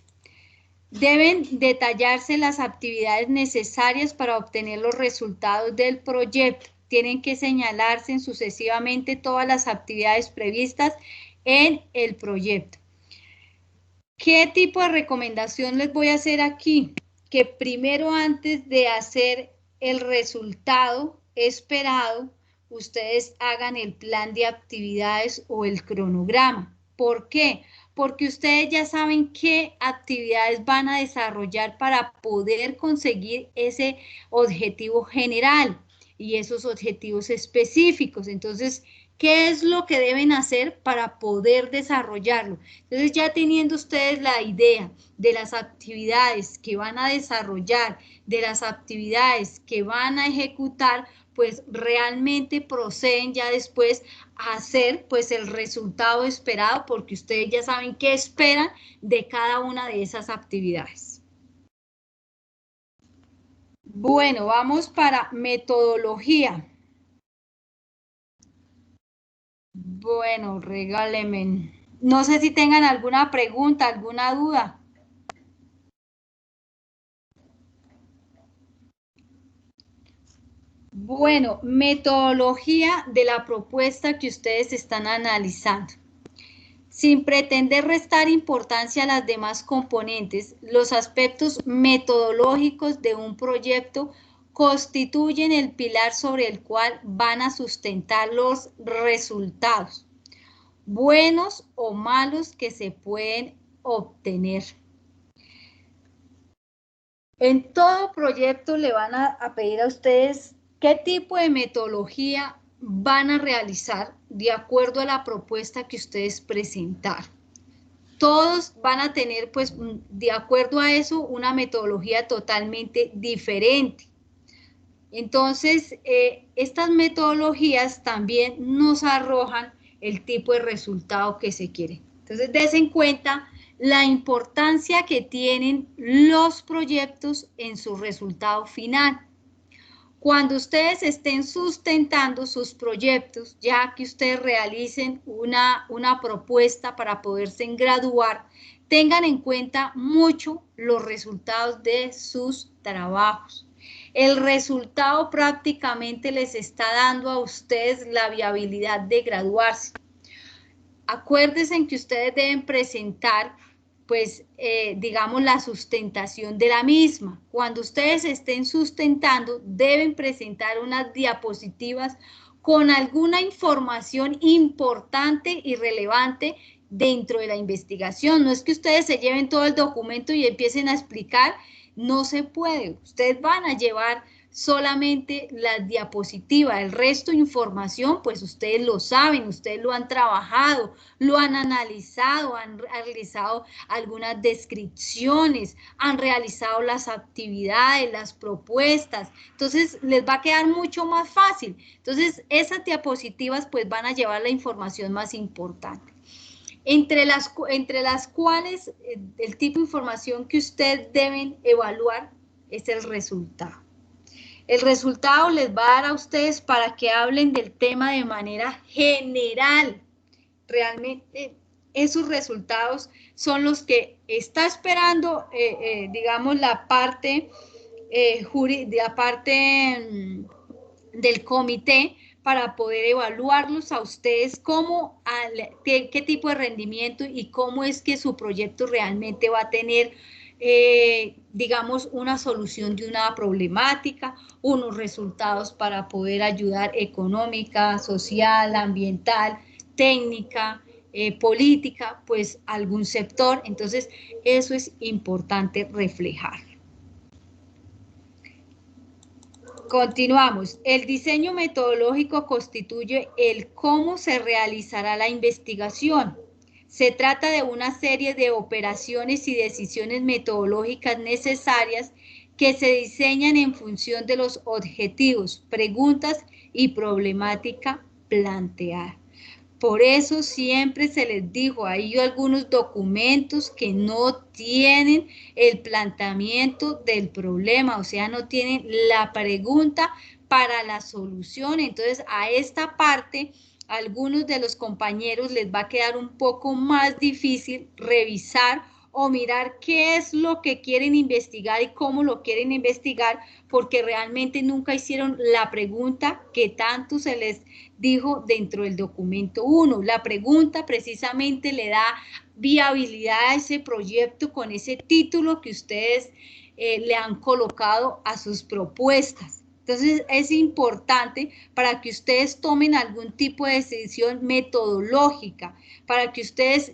Deben detallarse las actividades necesarias para obtener los resultados del proyecto. Tienen que señalarse sucesivamente todas las actividades previstas en el proyecto. ¿Qué tipo de recomendación les voy a hacer aquí? Que primero, antes de hacer el resultado esperado, ustedes hagan el plan de actividades o el cronograma. ¿Por qué? Porque ustedes ya saben qué actividades van a desarrollar para poder conseguir ese objetivo general y esos objetivos específicos. Entonces, ¿qué es lo que deben hacer para poder desarrollarlo? Entonces, ya teniendo ustedes la idea de las actividades que van a desarrollar, de las actividades que van a ejecutar, pues realmente proceden ya después a hacer pues el resultado esperado, porque ustedes ya saben qué esperan de cada una de esas actividades. Bueno, vamos para metodología. Bueno, regálenme. No sé si tengan alguna pregunta, alguna duda. Bueno, metodología de la propuesta que ustedes están analizando. Sin pretender restar importancia a las demás componentes, los aspectos metodológicos de un proyecto constituyen el pilar sobre el cual van a sustentar los resultados, buenos o malos, que se pueden obtener. En todo proyecto le van a pedir a ustedes qué tipo de metodología van a realizar de acuerdo a la propuesta que ustedes presentaron. Todos van a tener, pues, de acuerdo a eso, una metodología totalmente diferente. Entonces, estas metodologías también nos arrojan el tipo de resultado que se quiere. Entonces, des en cuenta la importancia que tienen los proyectos en su resultado final. Cuando ustedes estén sustentando sus proyectos, ya que ustedes realicen una propuesta para poderse graduar, tengan en cuenta mucho los resultados de sus trabajos. El resultado prácticamente les está dando a ustedes la viabilidad de graduarse. Acuérdense en que ustedes deben presentar, pues, digamos, la sustentación de la misma. Cuando ustedes estén sustentando, deben presentar unas diapositivas con alguna información importante y relevante dentro de la investigación. No es que ustedes se lleven todo el documento y empiecen a explicar, no se puede. Ustedes van a llevar solamente las diapositivas, el resto de información, pues ustedes lo saben, ustedes lo han trabajado, lo han analizado, han realizado algunas descripciones, han realizado las actividades, las propuestas, entonces les va a quedar mucho más fácil. Entonces esas diapositivas pues van a llevar la información más importante. Entre las cuales el tipo de información que ustedes deben evaluar es el resultado. El resultado les va a dar a ustedes para que hablen del tema de manera general. Realmente esos resultados son los que está esperando, digamos, la parte del comité para poder evaluarlos a ustedes qué tipo de rendimiento y cómo es que su proyecto realmente va a tener, digamos, una solución de una problemática, unos resultados para poder ayudar económica, social, ambiental, técnica, política, pues algún sector. Entonces, eso es importante reflejar. Continuamos. El diseño metodológico constituye el cómo se realizará la investigación. Se trata de una serie de operaciones y decisiones metodológicas necesarias que se diseñan en función de los objetivos, preguntas y problemática planteada. Por eso siempre se les dijo, hay algunos documentos que no tienen el planteamiento del problema, o sea, no tienen la pregunta para la solución. Entonces, a esta parte, a algunos de los compañeros les va a quedar un poco más difícil revisar o mirar qué es lo que quieren investigar y cómo lo quieren investigar, porque realmente nunca hicieron la pregunta que tanto se les dijo dentro del documento 1. La pregunta precisamente le da viabilidad a ese proyecto con ese título que ustedes le han colocado a sus propuestas. Entonces, es importante para que ustedes tomen algún tipo de decisión metodológica, para que ustedes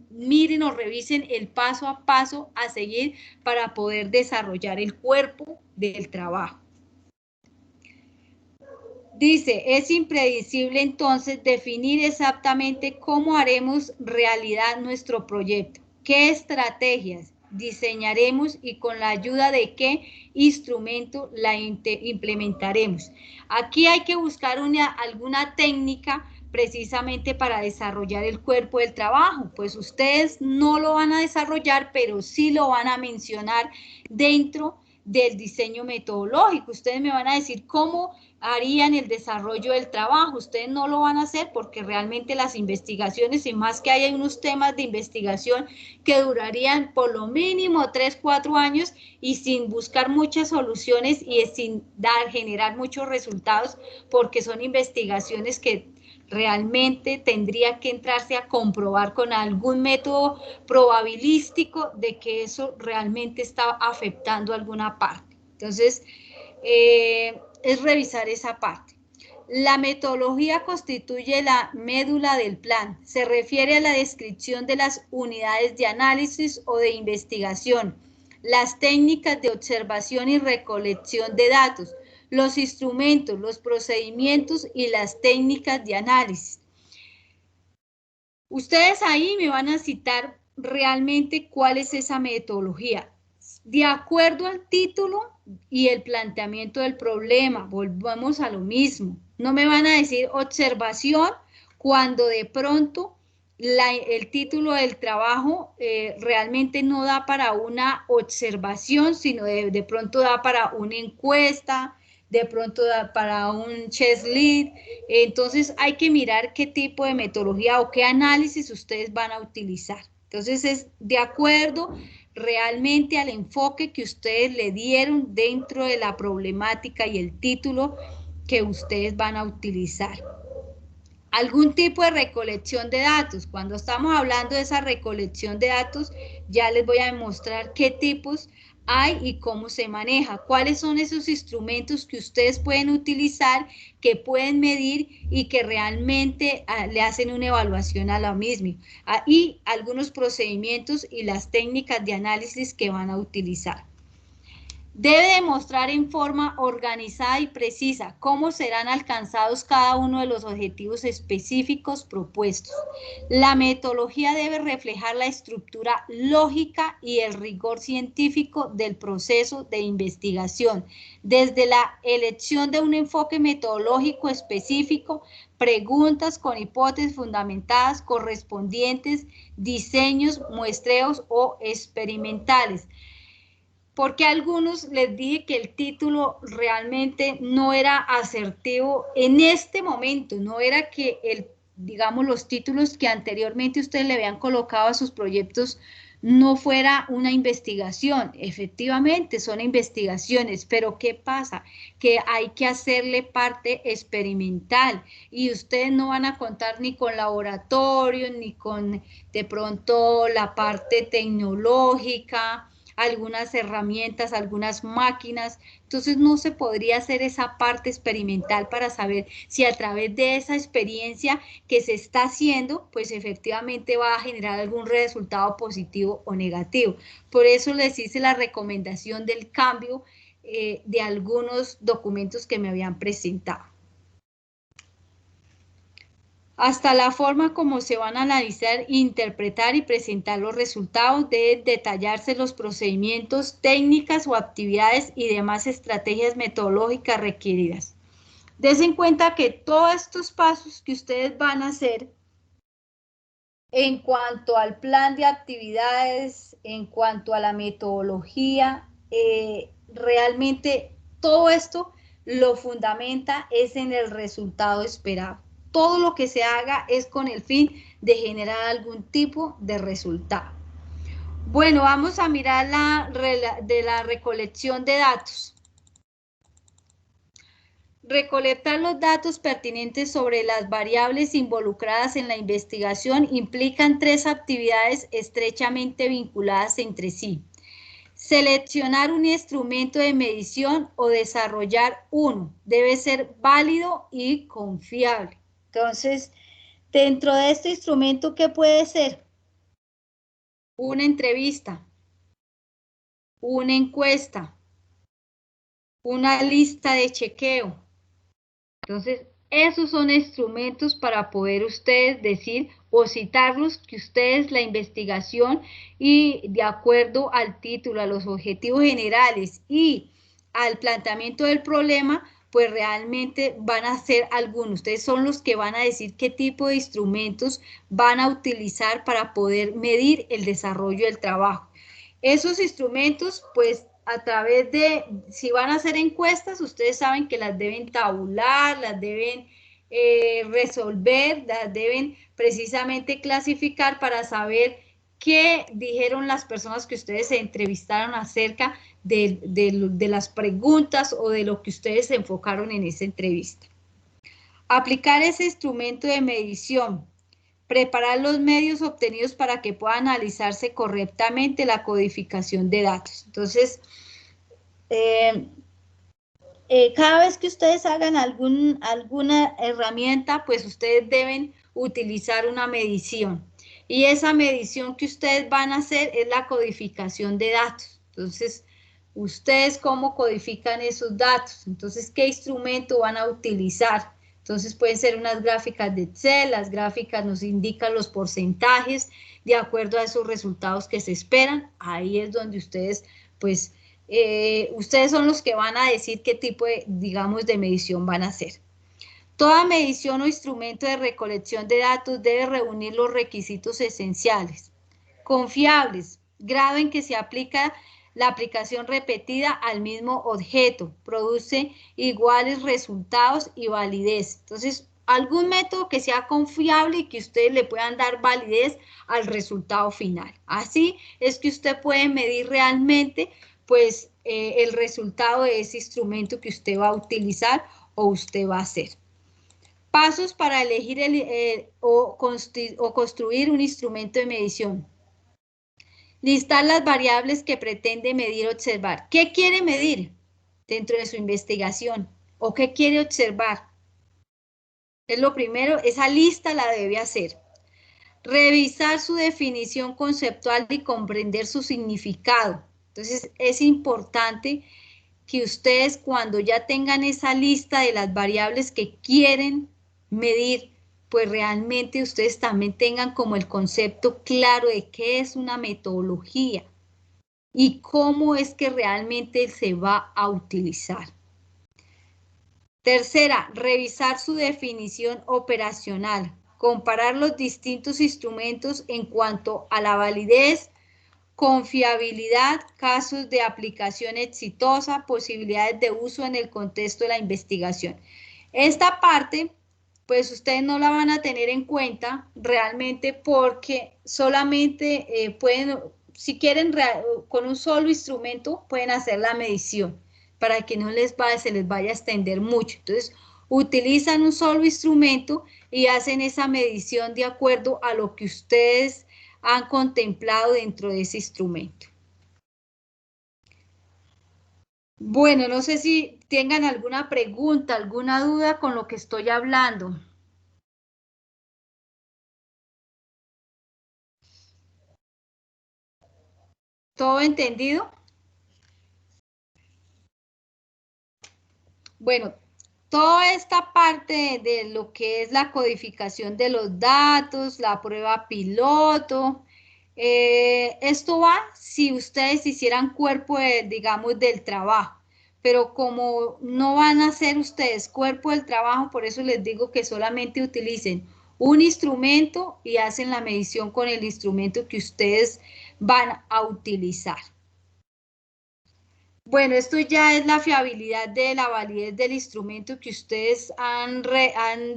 miren o revisen el paso a paso a seguir para poder desarrollar el cuerpo del trabajo. Dice, es impredecible entonces definir exactamente cómo haremos realidad nuestro proyecto, qué estrategias diseñaremos y con la ayuda de qué instrumento la implementaremos. Aquí hay que buscar alguna técnica precisamente para desarrollar el cuerpo del trabajo, pues ustedes no lo van a desarrollar, pero sí lo van a mencionar dentro del diseño metodológico. Ustedes me van a decir cómo harían el desarrollo del trabajo. Ustedes no lo van a hacer porque realmente las investigaciones, y más que hay unos temas de investigación que durarían por lo mínimo 3, 4 años y sin buscar muchas soluciones y sin generar muchos resultados, porque son investigaciones que realmente tendría que entrarse a comprobar con algún método probabilístico de que eso realmente está afectando alguna parte. Entonces, es revisar esa parte. La metodología constituye la médula del plan. Se refiere a la descripción de las unidades de análisis o de investigación, las técnicas de observación y recolección de datos, los instrumentos, los procedimientos y las técnicas de análisis. Ustedes ahí me van a citar realmente cuál es esa metodología. De acuerdo al título y el planteamiento del problema, volvamos a lo mismo. No me van a decir observación cuando de pronto el título del trabajo realmente no da para una observación, sino de pronto da para una encuesta, de pronto da para un chess lead. Entonces hay que mirar qué tipo de metodología o qué análisis ustedes van a utilizar. Entonces es de acuerdo realmente al enfoque que ustedes le dieron dentro de la problemática y el título que ustedes van a utilizar. Algún tipo de recolección de datos. Cuando estamos hablando de esa recolección de datos, ya les voy a demostrar qué tipos hay y cómo se maneja. Cuáles son esos instrumentos que ustedes pueden utilizar, que pueden medir y que realmente le hacen una evaluación a la misma. Y algunos procedimientos y las técnicas de análisis que van a utilizar. Debe demostrar en forma organizada y precisa cómo serán alcanzados cada uno de los objetivos específicos propuestos. La metodología debe reflejar la estructura lógica y el rigor científico del proceso de investigación, desde la elección de un enfoque metodológico específico, preguntas con hipótesis fundamentadas correspondientes, diseños, muestreos o experimentales. Porque a algunos les dije que el título realmente no era asertivo en este momento, no era que digamos, los títulos que anteriormente ustedes le habían colocado a sus proyectos no fuera una investigación. Efectivamente, son investigaciones, pero ¿qué pasa? Que hay que hacerle parte experimental y ustedes no van a contar ni con laboratorio, ni con de pronto la parte tecnológica, algunas herramientas, algunas máquinas. Entonces no se podría hacer esa parte experimental para saber si a través de esa experiencia que se está haciendo, pues efectivamente va a generar algún resultado positivo o negativo. Por eso les hice la recomendación del cambio de algunos documentos que me habían presentado. hasta la forma como se van a analizar, interpretar y presentar los resultados. Deben detallarse los procedimientos, técnicas o actividades y demás estrategias metodológicas requeridas. Des en cuenta que todos estos pasos que ustedes van a hacer en cuanto al plan de actividades, en cuanto a la metodología, realmente todo esto lo fundamenta es en el resultado esperado. Todo lo que se haga es con el fin de generar algún tipo de resultado. Bueno, vamos a mirar la recolección de datos. Recolectar los datos pertinentes sobre las variables involucradas en la investigación implican 3 actividades estrechamente vinculadas entre sí. Seleccionar un instrumento de medición o desarrollar uno. Debe ser válido y confiable. Entonces, dentro de este instrumento, ¿qué puede ser? Una entrevista, una encuesta, una lista de chequeo. Entonces, esos son instrumentos para poder ustedes decir o citarlos que ustedes la investigación y de acuerdo al título, a los objetivos generales y al planteamiento del problema, pues realmente van a ser algunos. Ustedes son los que van a decir qué tipo de instrumentos van a utilizar para poder medir el desarrollo del trabajo. Esos instrumentos, pues, a través de, si van a hacer encuestas, ustedes saben que las deben tabular, las deben resolver, las deben precisamente clasificar para saber qué dijeron las personas que ustedes se entrevistaron acerca de las preguntas o de lo que ustedes se enfocaron en esa entrevista. Aplicar ese instrumento de medición. Preparar los medios obtenidos para que pueda analizarse correctamente la codificación de datos. Entonces, cada vez que ustedes hagan alguna herramienta, pues ustedes deben utilizar una medición. Y esa medición que ustedes van a hacer es la codificación de datos. Entonces, ustedes cómo codifican esos datos. Entonces, ¿qué instrumento van a utilizar? Entonces pueden ser unas gráficas de Excel, las gráficas nos indican los porcentajes de acuerdo a esos resultados que se esperan. Ahí es donde ustedes, pues, ustedes son los que van a decir qué tipo de, digamos, de medición van a hacer. Toda medición o instrumento de recolección de datos debe reunir los requisitos esenciales. Confiables, grado en que se aplica la aplicación repetida al mismo objeto, produce iguales resultados y validez. Entonces, algún método que sea confiable y que ustedes le puedan dar validez al resultado final. Así es que usted puede medir realmente, pues, el resultado de ese instrumento que usted va a utilizar o usted va a hacer. Pasos para elegir o construir un instrumento de medición. Listar las variables que pretende medir o observar. ¿Qué quiere medir dentro de su investigación? ¿O qué quiere observar? Es lo primero, esa lista la debe hacer. Revisar su definición conceptual y comprender su significado. Entonces, es importante que ustedes cuando ya tengan esa lista de las variables que quieren medir, pues realmente ustedes también tengan como el concepto claro de qué es una metodología y cómo es que realmente se va a utilizar. Tercera, revisar su definición operacional, comparar los distintos instrumentos en cuanto a la validez, confiabilidad, casos de aplicación exitosa, posibilidades de uso en el contexto de la investigación. Esta parte, pues ustedes no la van a tener en cuenta realmente porque solamente pueden, si quieren con un solo instrumento, pueden hacer la medición para que no se les vaya a extender mucho. Entonces, utilizan un solo instrumento y hacen esa medición de acuerdo a lo que ustedes han contemplado dentro de ese instrumento. Bueno, no sé si tengan alguna pregunta, alguna duda con lo que estoy hablando. ¿Todo entendido? Bueno, toda esta parte de lo que es la codificación de los datos, la prueba piloto, esto va si ustedes hicieran cuerpo, digamos, del trabajo, pero como no van a ser ustedes cuerpo del trabajo, por eso les digo que solamente utilicen un instrumento y hacen la medición con el instrumento que ustedes van a utilizar. Bueno, esto ya es la fiabilidad de la validez del instrumento que ustedes han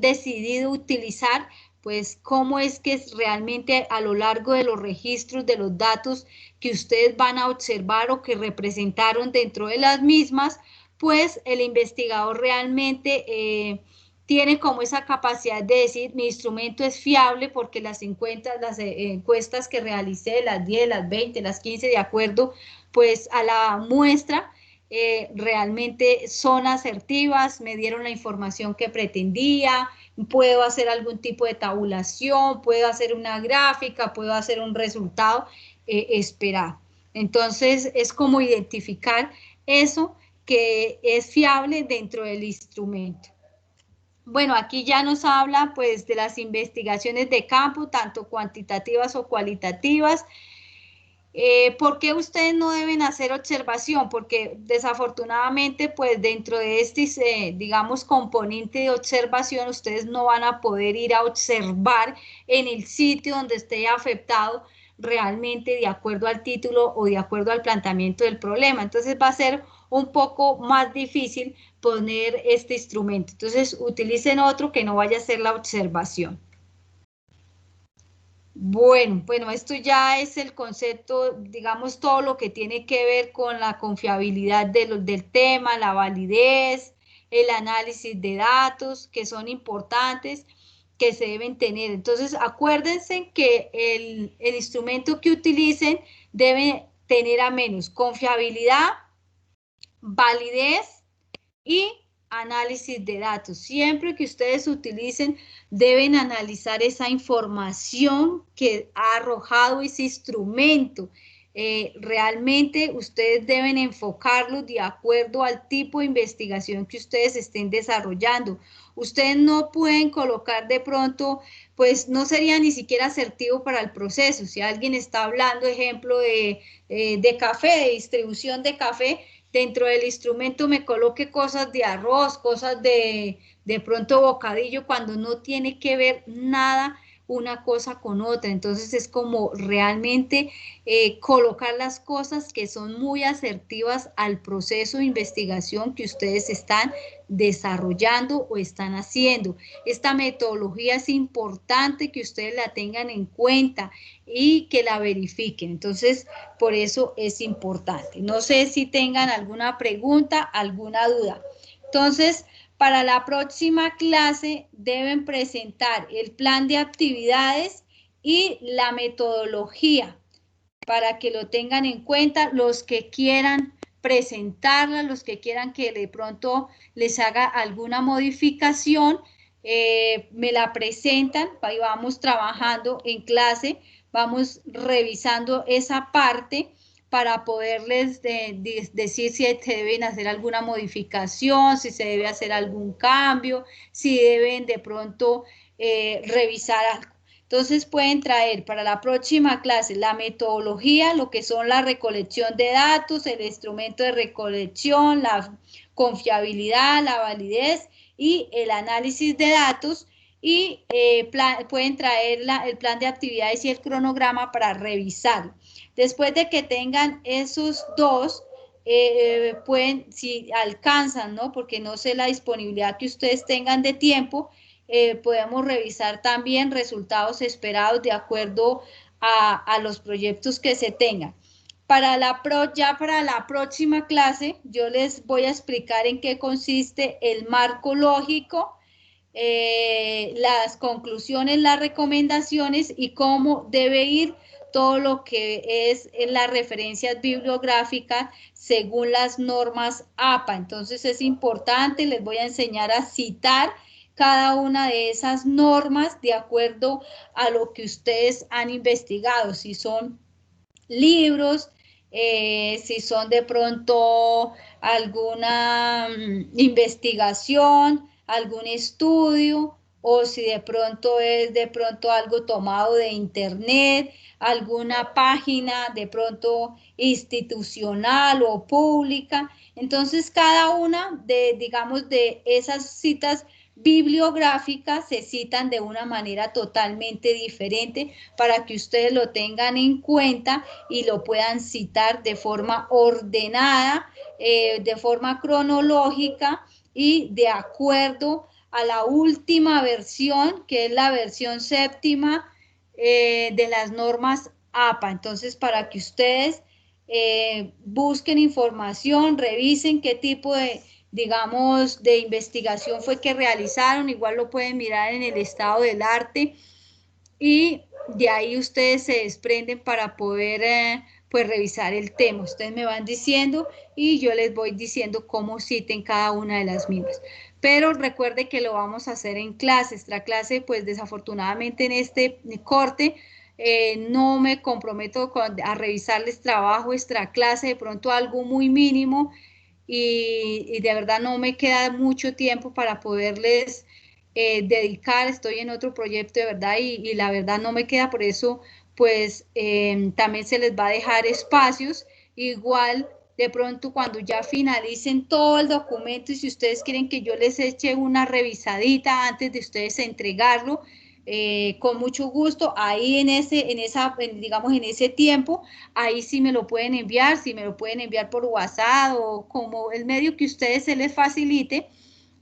decidido utilizar, pues cómo es que realmente a lo largo de los registros de los datos que ustedes van a observar o que representaron dentro de las mismas, pues el investigador realmente tiene como esa capacidad de decir mi instrumento es fiable porque las encuestas que realicé, las 10, las 20, las 15, de acuerdo pues a la muestra, realmente son asertivas, me dieron la información que pretendía, puedo hacer algún tipo de tabulación, puedo hacer una gráfica, puedo hacer un resultado esperado. Entonces es como identificar eso que es fiable dentro del instrumento. Bueno, aquí ya nos habla pues de las investigaciones de campo, tanto cuantitativas o cualitativas. ¿Por qué ustedes no deben hacer observación? Porque desafortunadamente, pues dentro de este, digamos, componente de observación, ustedes no van a poder ir a observar en el sitio donde esté afectado realmente de acuerdo al título o de acuerdo al planteamiento del problema. Entonces va a ser un poco más difícil poner este instrumento. Entonces utilicen otro que no vaya a ser la observación. Bueno, esto ya es el concepto, digamos, todo lo que tiene que ver con la confiabilidad del tema, la validez, el análisis de datos, que son importantes, que se deben tener. Entonces, acuérdense que el instrumento que utilicen debe tener a menos confiabilidad, validez y análisis de datos. Siempre que ustedes utilicen, deben analizar esa información que ha arrojado ese instrumento. Realmente ustedes deben enfocarlo de acuerdo al tipo de investigación que ustedes estén desarrollando. Ustedes no pueden colocar de pronto, pues no sería ni siquiera asertivo para el proceso. Si alguien está hablando, ejemplo, de café, de distribución de café, dentro del instrumento me coloque cosas de arroz, cosas de pronto bocadillo, cuando no tiene que ver nada una cosa con otra. Entonces es como realmente colocar las cosas que son muy asertivas al proceso de investigación que ustedes están desarrollando o están haciendo. Esta metodología es importante que ustedes la tengan en cuenta y que la verifiquen. Entonces, por eso es importante. No sé si tengan alguna pregunta, alguna duda. Entonces, para la próxima clase deben presentar el plan de actividades y la metodología para que lo tengan en cuenta los que quieran presentarla, los que quieran que de pronto les haga alguna modificación, me la presentan, ahí vamos trabajando en clase, vamos revisando esa parte para poderles decir si se deben hacer alguna modificación, si se debe hacer algún cambio, si deben de pronto revisar algo. Entonces pueden traer para la próxima clase la metodología, lo que son la recolección de datos, el instrumento de recolección, la confiabilidad, la validez y el análisis de datos, y pueden traer el plan de actividades y el cronograma para revisarlo. Después de que tengan esos dos, pueden, si alcanzan, ¿no? Porque no sé la disponibilidad que ustedes tengan de tiempo, podemos revisar también resultados esperados de acuerdo a los proyectos que se tengan. Ya para la próxima clase, yo les voy a explicar en qué consiste el marco lógico, las conclusiones, las recomendaciones y cómo debe ir todo lo que es las referencias bibliográficas según las normas APA. Entonces es importante, les voy a enseñar a citar cada una de esas normas de acuerdo a lo que ustedes han investigado, si son libros, si son de pronto alguna investigación, algún estudio, o si de pronto es de pronto algo tomado de internet, alguna página de pronto institucional o pública. Entonces, cada una de, digamos, de esas citas bibliográficas se citan de una manera totalmente diferente para que ustedes lo tengan en cuenta y lo puedan citar de forma ordenada, de forma cronológica y de acuerdo a la última versión, que es la versión séptima de las normas APA. Entonces, para que ustedes busquen información, revisen qué tipo de, digamos, de investigación fue que realizaron, igual lo pueden mirar en el estado del arte y de ahí ustedes se desprenden para poder pues revisar el tema. Ustedes me van diciendo y yo les voy diciendo cómo citen cada una de las mismas. Pero recuerde que lo vamos a hacer en clase. Esta clase, pues desafortunadamente en este corte, no me comprometo a revisarles trabajo extra clase, de pronto algo muy mínimo y de verdad no me queda mucho tiempo para poderles dedicar, estoy en otro proyecto de verdad y la verdad no me queda, por eso pues también se les va a dejar espacios, igual de pronto cuando ya finalicen todo el documento y si ustedes quieren que yo les eche una revisadita antes de ustedes entregarlo, con mucho gusto, ahí digamos en ese tiempo, ahí sí me lo pueden enviar, si me lo pueden enviar por WhatsApp o como el medio que ustedes se les facilite,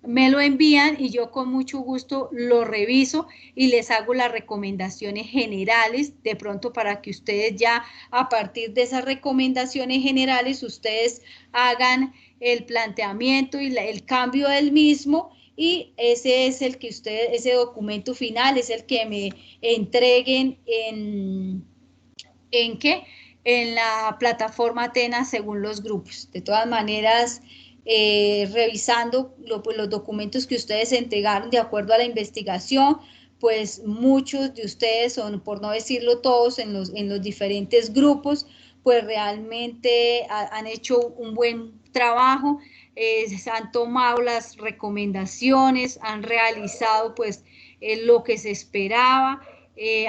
me lo envían y yo con mucho gusto lo reviso y les hago las recomendaciones generales, de pronto para que ustedes ya a partir de esas recomendaciones generales ustedes hagan el planteamiento y el cambio del mismo y ese es el que ustedes, ese documento final es el que me entreguen ¿en qué? En la plataforma Atenas según los grupos. De todas maneras, revisando pues, los documentos que ustedes entregaron de acuerdo a la investigación, pues muchos de ustedes, son, por no decirlo todos, en los diferentes grupos, pues realmente han hecho un buen trabajo, han tomado las recomendaciones, han realizado pues lo que se esperaba,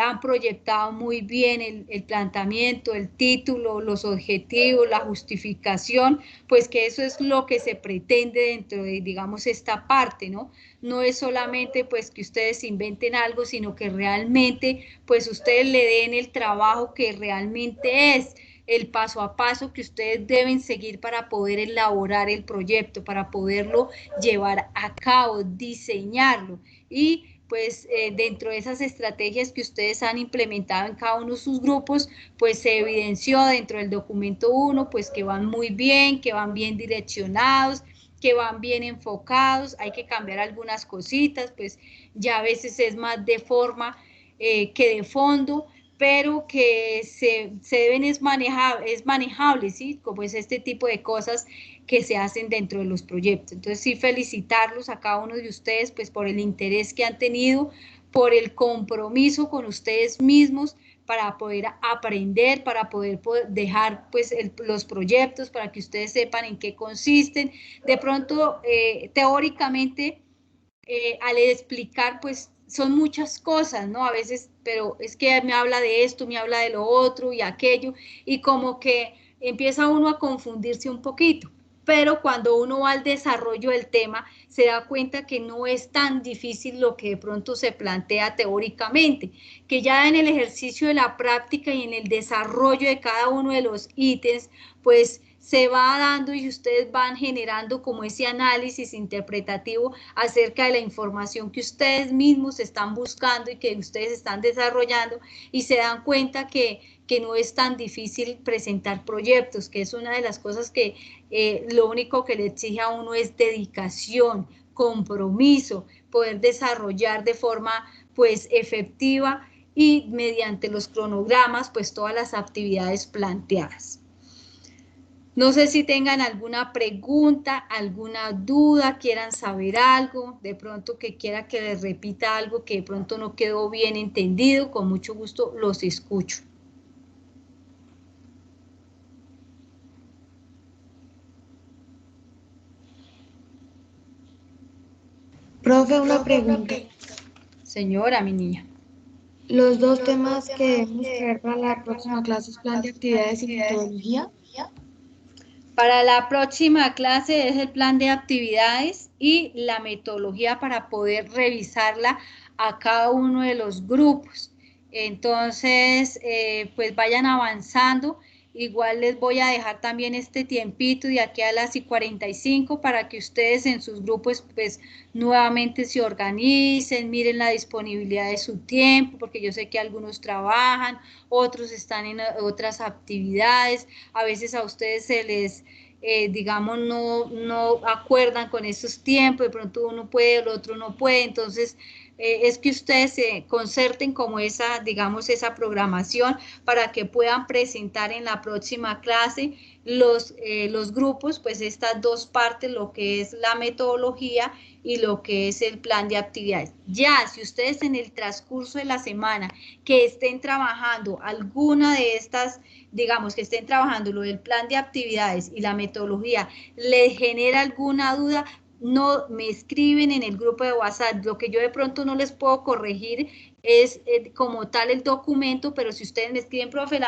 han proyectado muy bien el planteamiento, el título, los objetivos, la justificación, pues que eso es lo que se pretende dentro de, digamos, esta parte, ¿no? No es solamente pues que ustedes inventen algo, sino que realmente pues ustedes le den el trabajo que realmente es el paso a paso que ustedes deben seguir para poder elaborar el proyecto, para poderlo llevar a cabo, diseñarlo y pues dentro de esas estrategias que ustedes han implementado en cada uno de sus grupos, pues se evidenció dentro del documento 1, pues que van muy bien, que van bien direccionados, que van bien enfocados, hay que cambiar algunas cositas, pues ya a veces es más de forma que de fondo, pero que se deben es manejable, ¿sí? Como es este tipo de cosas que se hacen dentro de los proyectos. Entonces, sí, felicitarlos a cada uno de ustedes, pues, por el interés que han tenido, por el compromiso con ustedes mismos para poder aprender, para poder dejar, pues, los proyectos, para que ustedes sepan en qué consisten. De pronto, teóricamente, al explicar, pues son muchas cosas, ¿no? A veces, pero es que me habla de esto, me habla de lo otro y aquello, y como que empieza uno a confundirse un poquito. Pero cuando uno va al desarrollo del tema, se da cuenta que no es tan difícil lo que de pronto se plantea teóricamente, que ya en el ejercicio de la práctica y en el desarrollo de cada uno de los ítems, pues se va dando y ustedes van generando como ese análisis interpretativo acerca de la información que ustedes mismos están buscando y que ustedes están desarrollando y se dan cuenta que no es tan difícil presentar proyectos, que es una de las cosas que lo único que le exige a uno es dedicación, compromiso, poder desarrollar de forma pues efectiva y mediante los cronogramas pues todas las actividades planteadas. No sé si tengan alguna pregunta, alguna duda, quieran saber algo, de pronto que quiera que les repita algo que de pronto no quedó bien entendido, con mucho gusto los escucho. Profe, una pregunta. Señora, mi niña. Los dos temas que debemos traer para la próxima clase es plan de actividades y metodología. Para la próxima clase es el plan de actividades y la metodología para poder revisarla a cada uno de los grupos. Entonces, pues vayan avanzando. Igual les voy a dejar también este tiempito de aquí a las 45 para que ustedes en sus grupos pues nuevamente se organicen, miren la disponibilidad de su tiempo, porque yo sé que algunos trabajan, otros están en otras actividades, a veces a ustedes se les digamos, no acuerdan con esos tiempos, de pronto uno puede, el otro no puede, entonces es que ustedes se concerten como esa, digamos, esa programación para que puedan presentar en la próxima clase los grupos, pues estas dos partes, lo que es la metodología y lo que es el plan de actividades. Ya, si ustedes en el transcurso de la semana que estén trabajando alguna de estas, digamos que estén trabajando lo del plan de actividades y la metodología, les genera alguna duda, no me escriben en el grupo de WhatsApp. Lo que yo de pronto no les puedo corregir es como tal el documento, pero si ustedes me escriben, profe,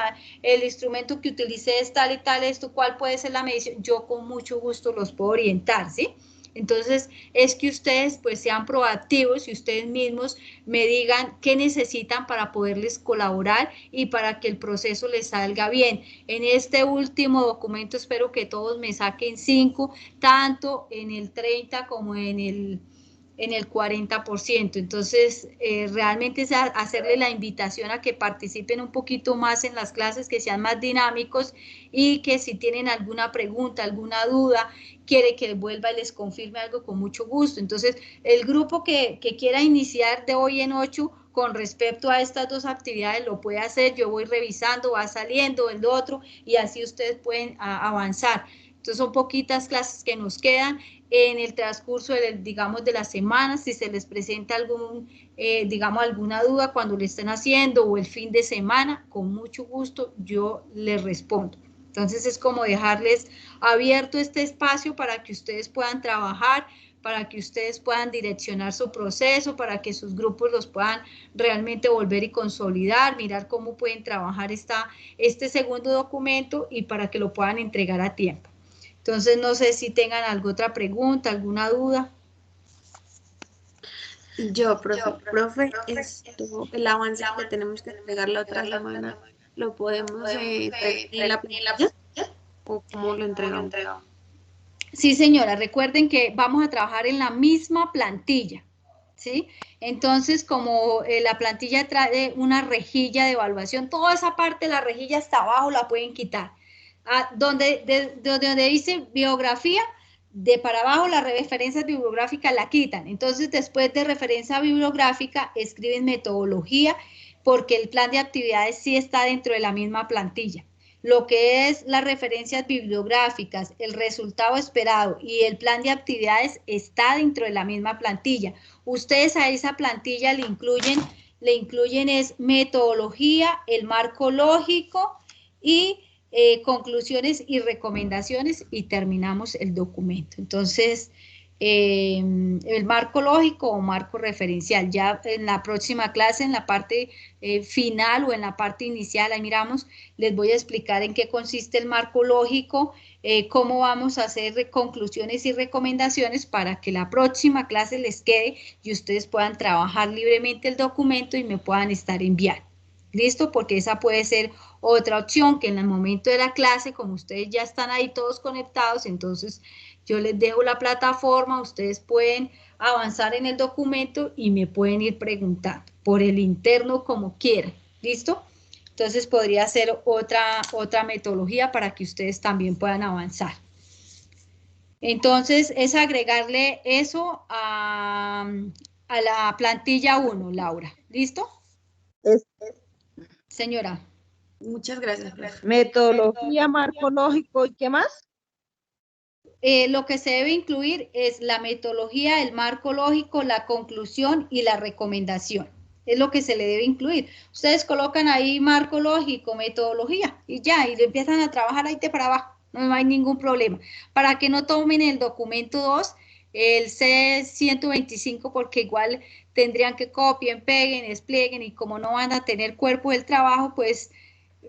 el instrumento que utilicé es tal y tal, esto, ¿cuál puede ser la medición? Yo con mucho gusto los puedo orientar, ¿sí? Entonces, es que ustedes pues sean proactivos y ustedes mismos me digan qué necesitan para poderles colaborar y para que el proceso les salga bien. En este último documento espero que todos me saquen 5, tanto en el 30 como en el 40%. Entonces, realmente es hacerle la invitación a que participen un poquito más en las clases, que sean más dinámicos y que si tienen alguna pregunta, alguna duda, quiere que vuelva y les confirme algo con mucho gusto. Entonces, el grupo que quiera iniciar de hoy en 8 con respecto a estas dos actividades lo puede hacer, yo voy revisando, va saliendo el otro y así ustedes pueden avanzar. Entonces son poquitas clases que nos quedan en el transcurso, digamos, de la semana, si se les presenta digamos, alguna duda cuando lo estén haciendo o el fin de semana, con mucho gusto yo les respondo. Entonces es como dejarles abierto este espacio para que ustedes puedan trabajar, para que ustedes puedan direccionar su proceso, para que sus grupos los puedan realmente volver y consolidar, mirar cómo pueden trabajar este segundo documento y para que lo puedan entregar a tiempo. Entonces, no sé si tengan alguna otra pregunta, alguna duda. Profe, el avance que tenemos que entregar la otra semana, ¿lo podemos entregar en la plantilla o cómo lo entregamos? Sí, señora, recuerden que vamos a trabajar en la misma plantilla, ¿sí? Entonces, como la plantilla trae una rejilla de evaluación, toda esa parte de la rejilla hasta abajo la pueden quitar. Donde dice biografía, de para abajo las referencias bibliográficas la quitan. Entonces, después de referencia bibliográfica, escriben metodología, porque el plan de actividades sí está dentro de la misma plantilla. Lo que es las referencias bibliográficas, el resultado esperado y el plan de actividades está dentro de la misma plantilla. Ustedes a esa plantilla le incluyen es metodología, el marco lógico y conclusiones y recomendaciones y terminamos el documento. Entonces, el marco lógico o marco referencial. Ya en la próxima clase, en la parte final o en la parte inicial, ahí miramos, les voy a explicar en qué consiste el marco lógico, cómo vamos a hacer conclusiones y recomendaciones para que la próxima clase les quede y ustedes puedan trabajar libremente el documento y me puedan estar enviando. ¿Listo? Porque esa puede ser otra opción, que en el momento de la clase, como ustedes ya están ahí todos conectados, entonces yo les dejo la plataforma, ustedes pueden avanzar en el documento y me pueden ir preguntando por el interno como quieran. ¿Listo? Entonces podría ser otra metodología para que ustedes también puedan avanzar. Entonces es agregarle eso a la plantilla 1, Laura. ¿Listo? Señora. Muchas gracias, profe. Metodología, marco lógico, ¿y qué más? Lo que se debe incluir es la metodología, el marco lógico, la conclusión y la recomendación. Es lo que se le debe incluir. Ustedes colocan ahí marco lógico, metodología y ya, y le empiezan a trabajar ahí de para abajo. No hay ningún problema. Para que no tomen el documento 2, el C125 porque igual tendrían que copien, peguen, desplieguen y como no van a tener cuerpo del trabajo, pues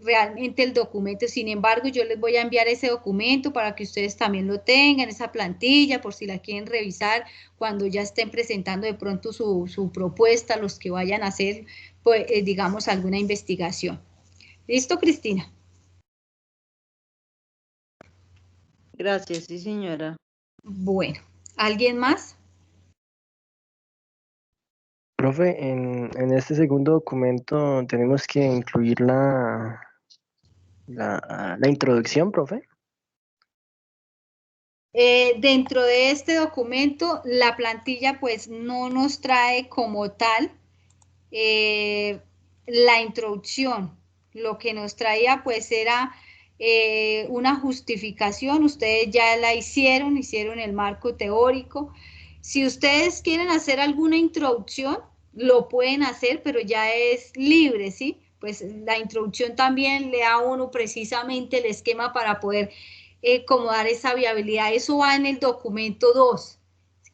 realmente el documento. Sin embargo, yo les voy a enviar ese documento para que ustedes también lo tengan, esa plantilla, por si la quieren revisar cuando ya estén presentando de pronto su propuesta, los que vayan a hacer, pues, digamos, alguna investigación. ¿Listo, Cristina? Gracias, sí, señora. Bueno, ¿alguien más? Profe, en este segundo documento tenemos que incluir la introducción, profe. Dentro de este documento, la plantilla pues no nos trae como tal la introducción. Lo que nos traía pues era una justificación. Ustedes ya la hicieron el marco teórico. Si ustedes quieren hacer alguna introducción, lo pueden hacer, pero ya es libre, ¿sí? Pues la introducción también le da a uno precisamente el esquema para poder como dar esa viabilidad. Eso va en el documento 2.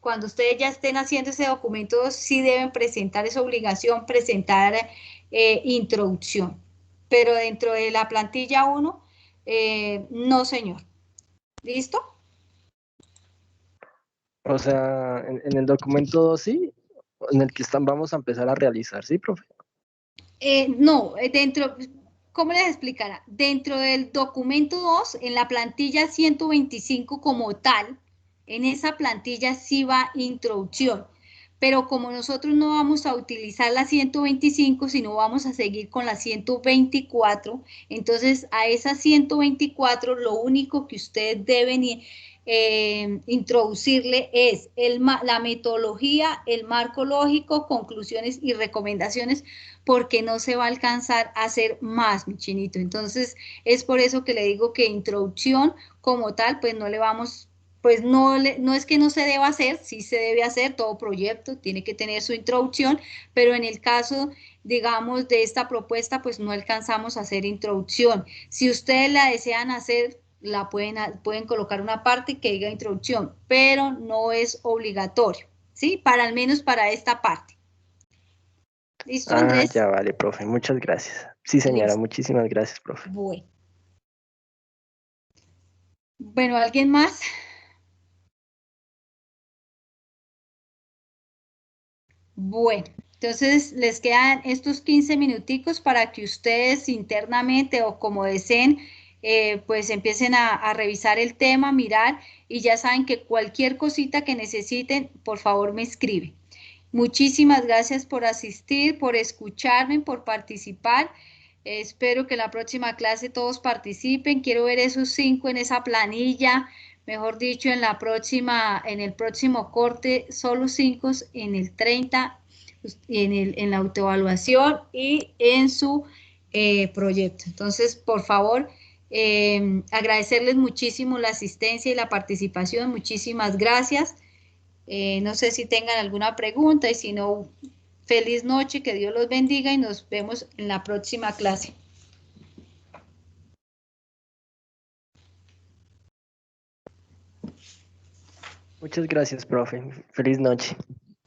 Cuando ustedes ya estén haciendo ese documento 2, sí deben presentar esa obligación, presentar introducción. Pero dentro de la plantilla 1, no, señor. ¿Listo? O sea, en el documento 2 sí, en el que vamos a empezar a realizar, ¿sí, profe? No, dentro, ¿cómo les explicará? Dentro del documento 2, en la plantilla 125 como tal, en esa plantilla sí va introducción, pero como nosotros no vamos a utilizar la 125, sino vamos a seguir con la 124, entonces a esa 124 lo único que ustedes deben introducirle es la metodología, el marco lógico, conclusiones y recomendaciones, porque no se va a alcanzar a hacer más, mi chinito. Entonces, es por eso que le digo que introducción como tal, pues no le vamos, pues no es que no se deba hacer, sí se debe hacer, todo proyecto tiene que tener su introducción, pero en el caso, digamos, de esta propuesta, pues no alcanzamos a hacer introducción. Si ustedes la desean hacer, pueden colocar una parte que diga introducción, pero no es obligatorio, ¿sí? Para al menos para esta parte. ¿Listo, Ah, Andrés? ya vale, profe. Muchas gracias. Sí, señora, Listo. muchísimas gracias, profe. Bueno. Bueno, ¿alguien más? Bueno, entonces les quedan estos 15 minuticos para que ustedes internamente o como deseen, pues empiecen a revisar el tema, mirar y ya saben que cualquier cosita que necesiten, por favor me escriben. Muchísimas gracias por asistir, por escucharme, por participar. Espero que en la próxima clase todos participen. Quiero ver esos 5 en esa planilla. Mejor dicho, en el próximo corte, solo 5 en el 30, en la autoevaluación y en su proyecto. Entonces, por favor, agradecerles muchísimo la asistencia y la participación. Muchísimas gracias. No sé si tengan alguna pregunta y si no, feliz noche, que Dios los bendiga y nos vemos en la próxima clase. Muchas gracias, profe. Feliz noche.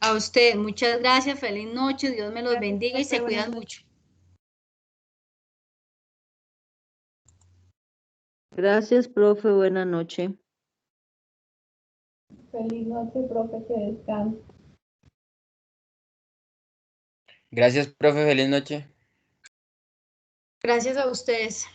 A usted, muchas gracias, feliz noche, Dios me los Gracias, bendiga y profe, se buenas cuidan noches. mucho. Gracias, profe. Buena noche. Feliz noche, profe, que descanse. Gracias, profe. Feliz noche. Gracias a ustedes.